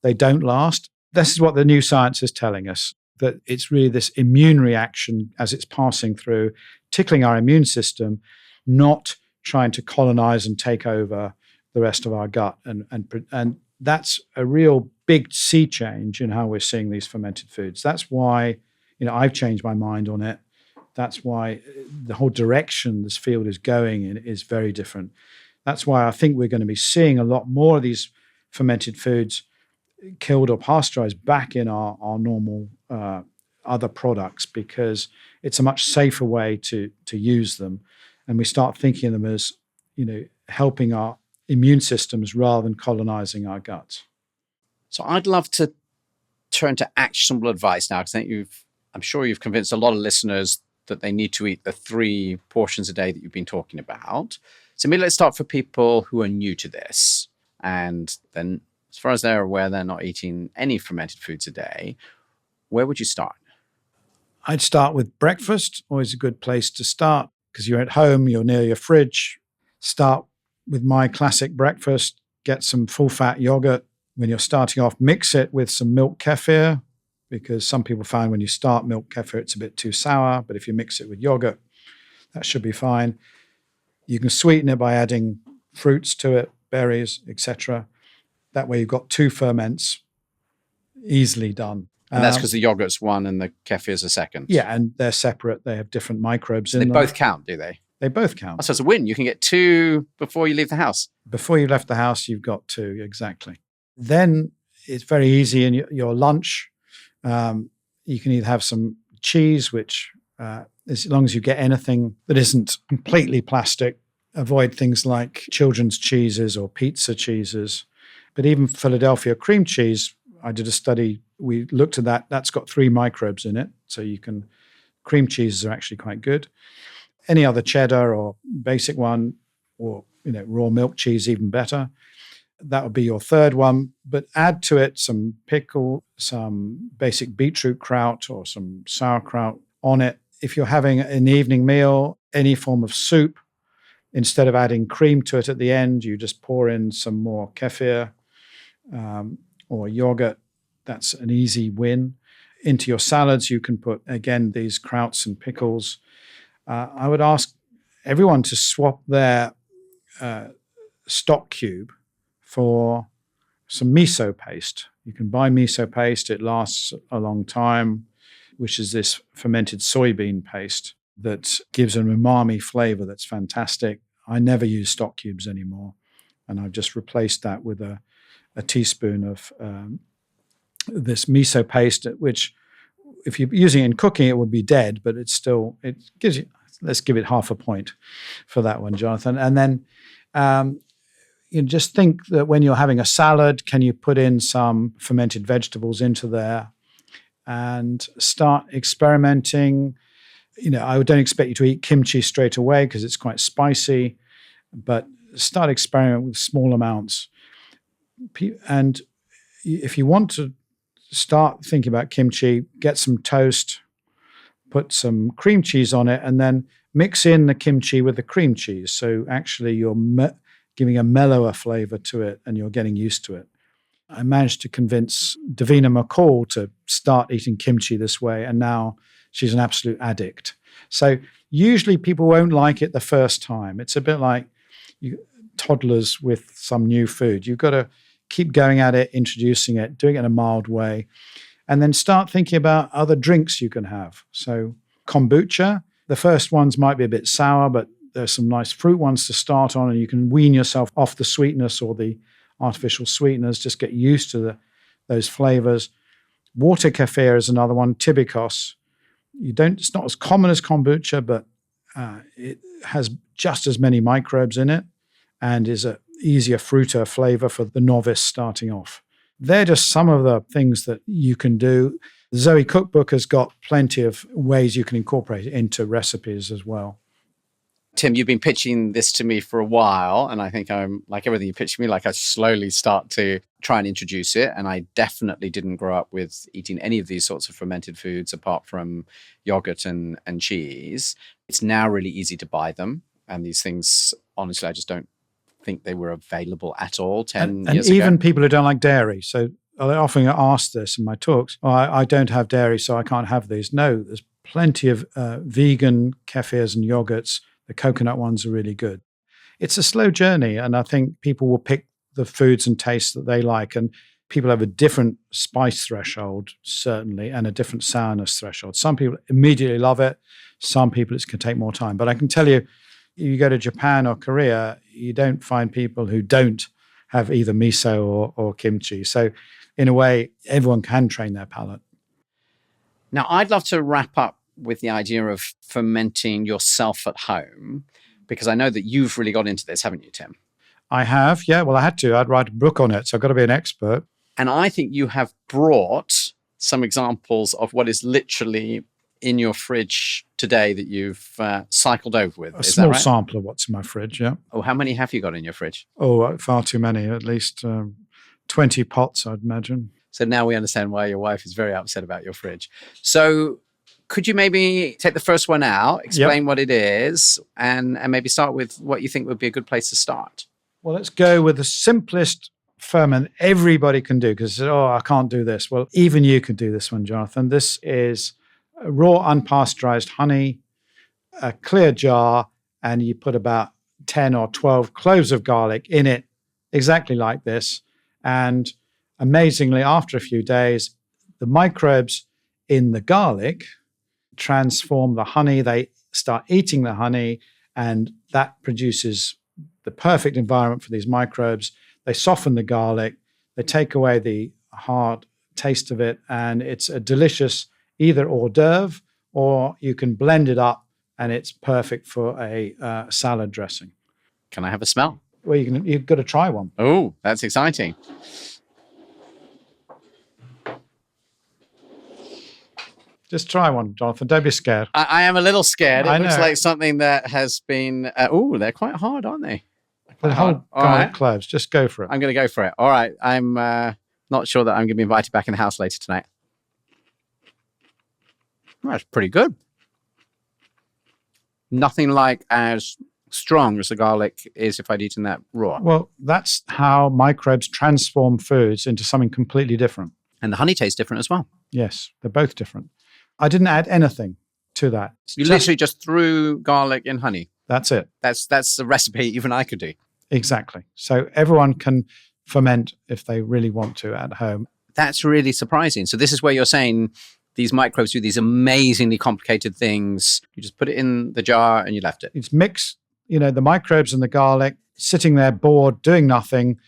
they don't last. This is what the new science is telling us, that it's really this immune reaction as it's passing through, tickling our immune system, not trying to colonize and take over the rest of our gut. And that's a real big sea change in how we're seeing these fermented foods. That's why, I've changed my mind on it. That's why the whole direction this field is going in is very different. That's why I think we're going to be seeing a lot more of these fermented foods killed or pasteurized back in our normal other products, because it's a much safer way to use them. And we start thinking of them as, helping our immune systems rather than colonizing our guts. So I'd love to turn to actionable advice now, because I'm sure you've convinced a lot of listeners that they need to eat the 3 portions a day that you've been talking about. So maybe let's start for people who are new to this. And then, as far as they're aware, they're not eating any fermented foods a day. Where would you start? I'd start with breakfast. Always a good place to start, because you're at home, you're near your fridge. Start with my classic breakfast. Get some full-fat yogurt. When you're starting off, mix it with some milk kefir, because some people find when you start milk kefir, it's a bit too sour. But if you mix it with yogurt, that should be fine. You can sweeten it by adding fruits to it, berries, etc. That way you've got 2 ferments, easily done. And that's because the yogurt's one and the kefir's a second. Yeah, and they're separate. They have different microbes in them. They both count, do they? They both count. Oh, so it's a win. You can get 2 before you leave the house. Before you left the house, you've got 2, exactly. Then it's very easy in your lunch. You can either have some cheese, which as long as you get anything that isn't completely plastic, avoid things like children's cheeses or pizza cheeses. But even Philadelphia cream cheese, I did a study, we looked at that. That's got 3 microbes in it. So cream cheeses are actually quite good. Any other cheddar or basic one, or raw milk cheese, even better. That would be your third one. But add to it some pickle, some basic beetroot kraut or some sauerkraut on it. If you're having an evening meal, any form of soup, instead of adding cream to it at the end, you just pour in some more kefir or yogurt. That's an easy win. Into your salads, you can put, again, these krauts and pickles. I would ask everyone to swap their stock cube for some miso paste. You can buy miso paste. It lasts a long time, which is this fermented soybean paste that gives an umami flavor that's fantastic. I never use stock cubes anymore, and I've just replaced that with a teaspoon of this miso paste, which if you're using it in cooking, it would be dead, but it gives you, let's give it half a point for that one, Jonathan. And then you just think that when you're having a salad, can you put in some fermented vegetables into there and start experimenting? I don't expect you to eat kimchi straight away because it's quite spicy, but start experimenting with small amounts. And if you want to start thinking about kimchi, get some toast, put some cream cheese on it, and then mix in the kimchi with the cream cheese. So actually you're giving a mellower flavor to it and you're getting used to it. I managed to convince Davina McCall to start eating kimchi this way, and now she's an absolute addict. So usually people won't like it the first time. It's a bit like toddlers with some new food. You've got to keep going at it, introducing it, doing it in a mild way, and then start thinking about other drinks you can have. So kombucha, the first ones might be a bit sour, but there's some nice fruit ones to start on, and you can wean yourself off the sweetness or the artificial sweeteners, just get used to those flavors. Water kefir is another one, tibikos. It's not as common as kombucha, but it has just as many microbes in it and is an easier, fruitier flavor for the novice starting off. They're just some of the things that you can do. The Zoe cookbook has got plenty of ways you can incorporate it into recipes as well. Tim, you've been pitching this to me for a while, and I think I'm like everything you pitch me, like I slowly start to try and introduce it. And I definitely didn't grow up with eating any of these sorts of fermented foods apart from yogurt and cheese. It's now really easy to buy them. And these things, honestly, I just don't think they were available at all 10 years ago. And even people who don't like dairy. So I often ask this in my talks, I don't have dairy, so I can't have these. No, there's plenty of vegan kefirs and yogurts. The coconut ones are really good. It's a slow journey, and I think people will pick the foods and tastes that they like. And people have a different spice threshold, certainly, and a different sourness threshold. Some people immediately love it. Some people it's going to take more time. But I can tell you, you go to Japan or Korea, you don't find people who don't have either miso or kimchi. So in a way, everyone can train their palate. Now, I'd love to wrap up with the idea of fermenting yourself at home, because I know that you've really got into this, haven't you, Tim? I have, yeah. Well, I had to. I'd write a book on it, so I've got to be an expert. And I think you have brought some examples of what is literally in your fridge today that you've cycled over with. A small sample of what's in my fridge, yeah. Oh, how many have you got in your fridge? Oh, far too many. At least 20 pots, I'd imagine. So now we understand why your wife is very upset about your fridge. So could you maybe take the first one out, explain what it is, and maybe start with what you think would be a good place to start? Well, let's go with the simplest ferment everybody can do, because, I can't do this. Well, even you can do this one, Jonathan. This is raw, unpasteurized honey, a clear jar, and you put about 10 or 12 cloves of garlic in it, exactly like this. And amazingly, after a few days, the microbes in the garlic transform the honey. They start eating the honey, and that produces the perfect environment for these microbes. They soften the garlic, they take away the hard taste of it, and it's a delicious either hors d'oeuvre, or you can blend it up and it's perfect for a salad dressing. Can I have a smell? Well, you've got to try one. Oh, that's exciting. Just try one, Jonathan. Don't be scared. I am a little scared. It looks know. like something that has been... they're quite hard, aren't they? The whole garlic cloves. Just go for it. I'm going to go for it. All right. I'm not sure that I'm going to be invited back in the house later tonight. Well, that's pretty good. Nothing like as strong as the garlic is if I'd eaten that raw. Well, that's how microbes transform foods into something completely different. And the honey tastes different as well. Yes, they're both different. I didn't add anything to that. You literally just threw garlic in honey. That's it. That's the recipe even I could do. Exactly. So everyone can ferment if they really want to at home. That's really surprising. So this is where you're saying these microbes do these amazingly complicated things. You just put it in the jar and you left it. It's mixed, the microbes and the garlic, sitting there bored, doing nothing,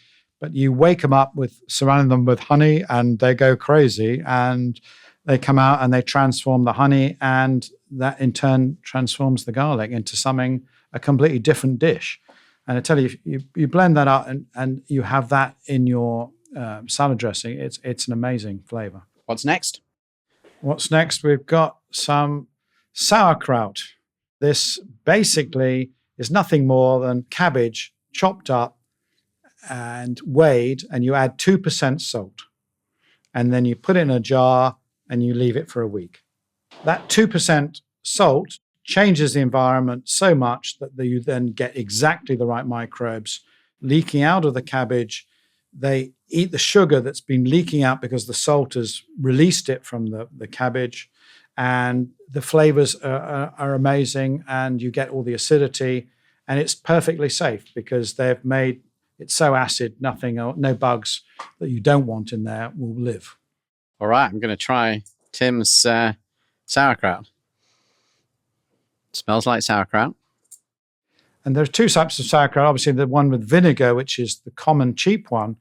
but you wake them up surrounding them with honey, and they go crazy, and they come out and they transform the honey, and that in turn transforms the garlic into a completely different dish. And I tell you, if you blend that up and you have that in your salad dressing, it's an amazing flavor. What's next? What's next? We've got some sauerkraut. This basically is nothing more than cabbage chopped up and weighed, and you add 2% salt. And then you put it in a jar and you leave it for a week. That 2% salt changes the environment so much that you then get exactly the right microbes leaking out of the cabbage. They eat the sugar that's been leaking out because the salt has released it from the cabbage, and the flavors are amazing, and you get all the acidity, and it's perfectly safe because they've made it so acid, no bugs that you don't want in there will live. All right, I'm going to try Tim's sauerkraut. Smells like sauerkraut. And there are two types of sauerkraut. Obviously, the one with vinegar, which is the common cheap one,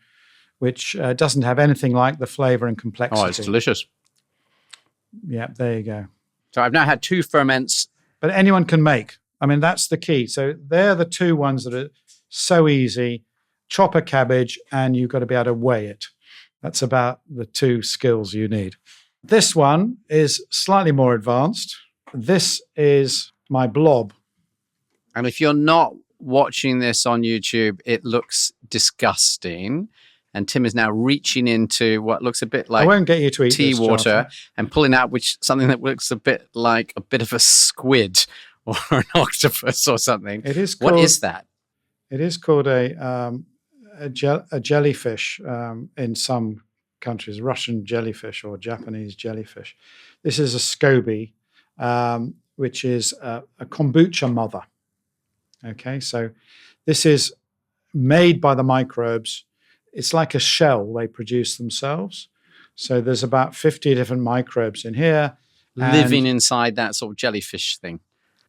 which doesn't have anything like the flavor and complexity. Oh, it's delicious. Yeah, there you go. So I've now had 2 ferments. But anyone can make. I mean, that's the key. So they're the 2 ones that are so easy. Chop a cabbage and you've got to be able to weigh it. That's about the 2 skills you need. This one is slightly more advanced. This is my blob. And if you're not watching this on YouTube, it looks disgusting. And Tim is now reaching into what looks a bit like I won't get you to eat tea this, water Jonathan. and pulling out something that looks a bit like a bit of a squid or an octopus or something. It is What called, is that? It is called a jellyfish in some countries, Russian jellyfish or Japanese jellyfish. This is a SCOBY, which is a kombucha mother. Okay, so this is made by the microbes. It's like a shell they produce themselves. So there's about 50 different microbes in here. Living inside that sort of jellyfish thing.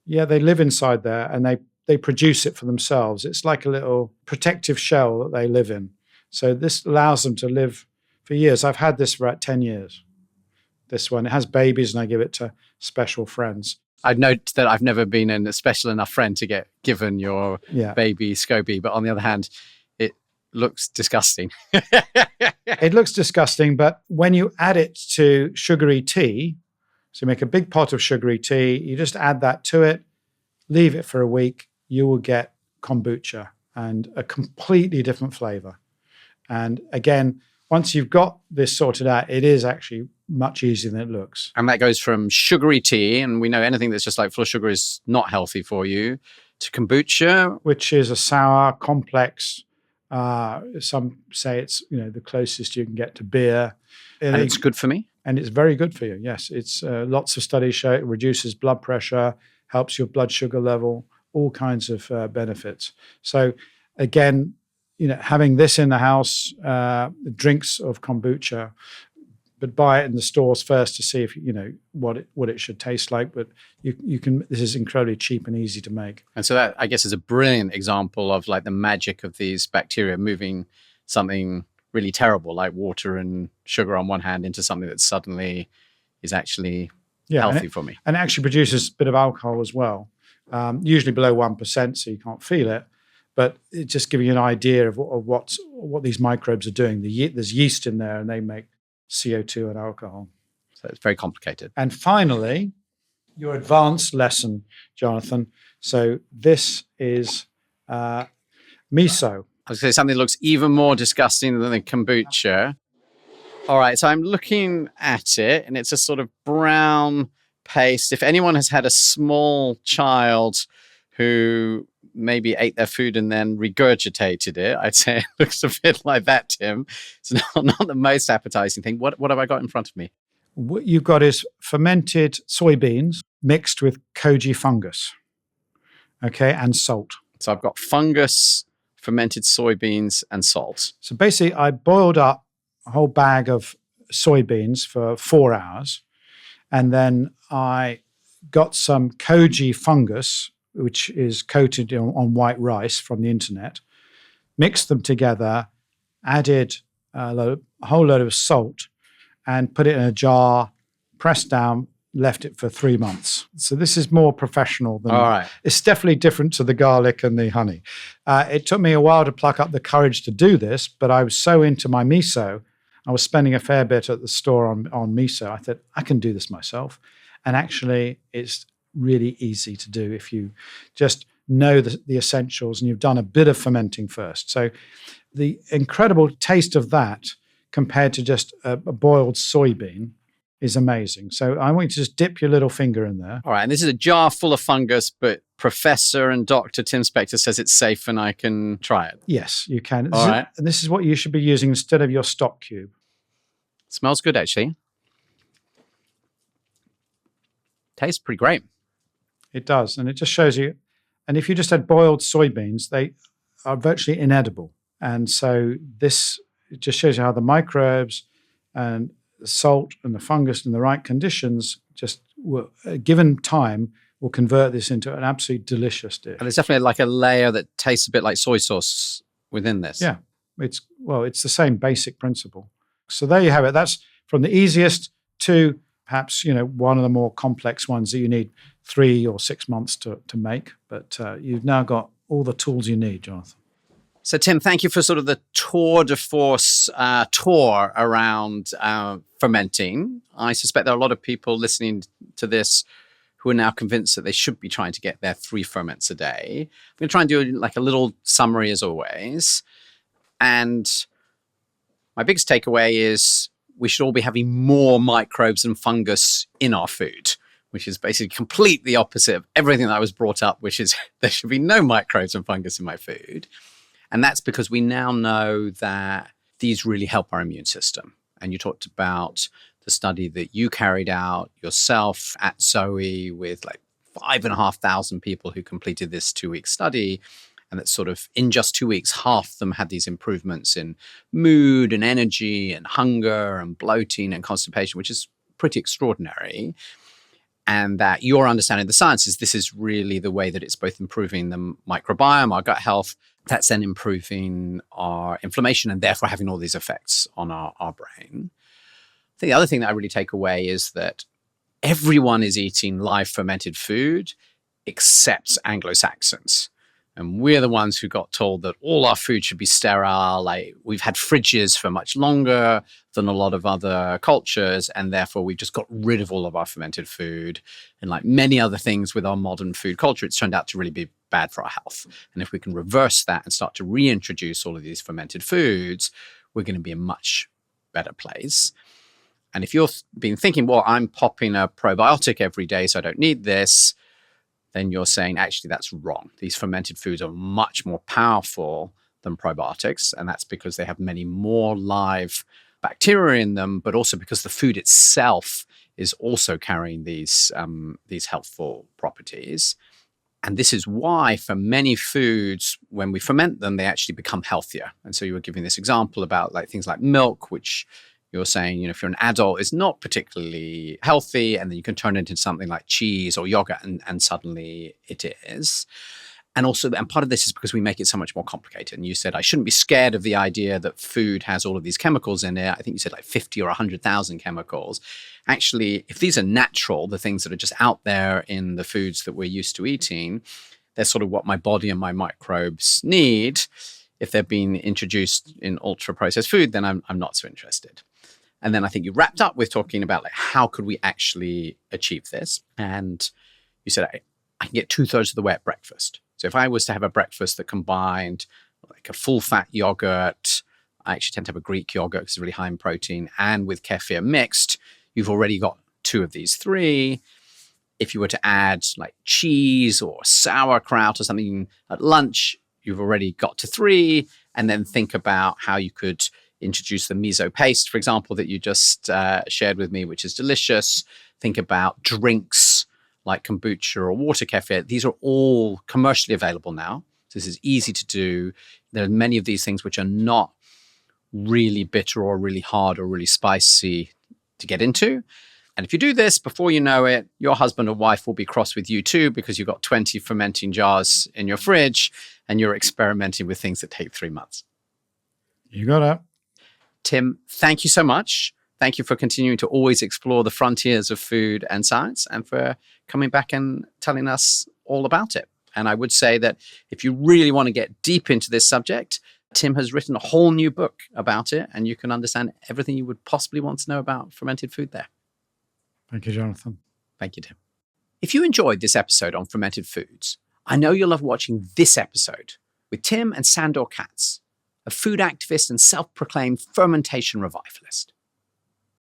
Yeah, they live inside there and they produce it for themselves. It's like a little protective shell that they live in. So this allows them to live for years. I've had this for about 10 years. This one, it has babies and I give it to special friends. I note that I've never been a special enough friend to get given your baby SCOBY, but on the other hand, it looks disgusting. It looks disgusting, but when you add it to sugary tea, so you make a big pot of sugary tea, you just add that to it, leave it for a week, you will get kombucha and a completely different flavor. And again, once you've got this sorted out, it is actually much easier than it looks. And that goes from sugary tea, and we know anything that's just like full of sugar is not healthy for you, to kombucha, which is a sour, complex. Some say it's the closest you can get to beer, and it's good for me. And it's very good for you. Yes, it's lots of studies show it reduces blood pressure, helps your blood sugar level, all kinds of benefits. So again, having this in the house, drinks of kombucha, but buy it in the stores first to see if what it should taste like. But you can. This is incredibly cheap and easy to make. And so that, I guess, is a brilliant example of like the magic of these bacteria moving something really terrible like water and sugar on one hand into something that suddenly is actually healthy for me. And it actually produces a bit of alcohol as well, usually below 1%, so you can't feel it. But it's just giving you an idea of what these microbes are doing. There's yeast in there, and they make CO2 and alcohol. So it's very complicated. And finally, your advanced lesson, Jonathan. So this is miso. I was going to say something that looks even more disgusting than the kombucha. All right, so I'm looking at it, and it's a sort of brown paste. If anyone has had a small child who maybe ate their food and then regurgitated it, I'd say it looks a bit like that, Tim. It's not the most appetizing thing. What have I got in front of me? What you've got is fermented soybeans mixed with koji fungus, okay, and salt. So I've got fungus, fermented soybeans, and salt. So basically, I boiled up a whole bag of soybeans for 4 hours, and then I got some koji fungus, which is coated on white rice from the internet, mixed them together, added a whole load of salt, and put it in a jar, pressed down, left it for 3 months. So this is more professional than all right. It's definitely different to the garlic and the honey. It took me a while to pluck up the courage to do this, but I was so into my miso. I was spending a fair bit at the store on miso. I thought, I can do this myself. And actually, it's really easy to do if you just know the essentials and you've done a bit of fermenting first. So the incredible taste of that compared to just a boiled soybean is amazing. So I want you to just dip your little finger in there. All right, and this is a jar full of fungus, but Professor and Dr. Tim Spector says it's safe and I can try it. Yes, you can. All right. This is what you should be using instead of your stock cube. Smells good, actually. Tastes pretty great. It does, and it just shows you. And if you just had boiled soybeans, they are virtually inedible. And so this just shows you how the microbes and the salt and the fungus in the right conditions just given time will convert this into an absolutely delicious dish. And there's definitely like a layer that tastes a bit like soy sauce within this. Yeah. It's the same basic principle. So there you have it. That's from the easiest to perhaps, one of the more complex ones that you need 3 or 6 months to make. But you've now got all the tools you need, Jonathan. So, Tim, thank you for sort of the tour de force tour around fermenting. I suspect there are a lot of people listening to this who are now convinced that they should be trying to get their 3 ferments a day. I'm going to try and do like a little summary as always. And my biggest takeaway is we should all be having more microbes and fungus in our food, which is basically completely the opposite of everything that I was brought up, which is there should be no microbes and fungus in my food. And that's because we now know that these really help our immune system. And you talked about the study that you carried out yourself at Zoe with like 5,500 people who completed this 2-week study. And that sort of in just 2 weeks, half of them had these improvements in mood and energy and hunger and bloating and constipation, which is pretty extraordinary. And that your understanding of the science is this is really the way that it's both improving the microbiome, our gut health, that's then improving our inflammation and therefore having all these effects on our brain. I think the other thing that I really take away is that everyone is eating live fermented food except Anglo-Saxons. And we're the ones who got told that all our food should be sterile. Like we've had fridges for much longer than a lot of other cultures. And therefore we've just got rid of all of our fermented food. And like many other things with our modern food culture, it's turned out to really be bad for our health. And if we can reverse that and start to reintroduce all of these fermented foods, we're going to be in a much better place. And if you've been thinking, well, I'm popping a probiotic every day, so I don't need this, then you're saying, actually, that's wrong. These fermented foods are much more powerful than probiotics. And that's because they have many more live bacteria in them, but also because the food itself is also carrying these helpful properties. And this is why for many foods, when we ferment them, they actually become healthier. And so you were giving this example about like things like milk, which you're saying, if you're an adult, is not particularly healthy, and then you can turn it into something like cheese or yogurt, and suddenly it is. And part of this is because we make it so much more complicated. And you said, I shouldn't be scared of the idea that food has all of these chemicals in it. I think you said like 50 or 100,000 chemicals. Actually, if these are natural, the things that are just out there in the foods that we're used to eating, they're sort of what my body and my microbes need. If they're being introduced in ultra-processed food, then I'm not so interested. And then I think you wrapped up with talking about like how could we actually achieve this? And you said, I can get 2/3 of the way at breakfast. So if I was to have a breakfast that combined like a full-fat yogurt, I actually tend to have a Greek yogurt because it's really high in protein, and with kefir mixed, you've already got 2 of these 3. If you were to add like cheese or sauerkraut or something at lunch, you've already got to 3. And then think about how you could introduce the miso paste, for example, that you just shared with me, which is delicious. Think about drinks like kombucha or water kefir. These are all commercially available now. So this is easy to do. There are many of these things which are not really bitter or really hard or really spicy to get into. And if you do this, before you know it, your husband or wife will be cross with you too, because you've got 20 fermenting jars in your fridge and you're experimenting with things that take 3 months. You got it. Tim, thank you so much. Thank you for continuing to always explore the frontiers of food and science, and for coming back and telling us all about it. And I would say that if you really want to get deep into this subject, Tim has written a whole new book about it, and you can understand everything you would possibly want to know about fermented food there. Thank you, Jonathan. Thank you, Tim. If you enjoyed this episode on fermented foods, I know you'll love watching this episode with Tim and Sandor Katz, a food activist and self-proclaimed fermentation revivalist.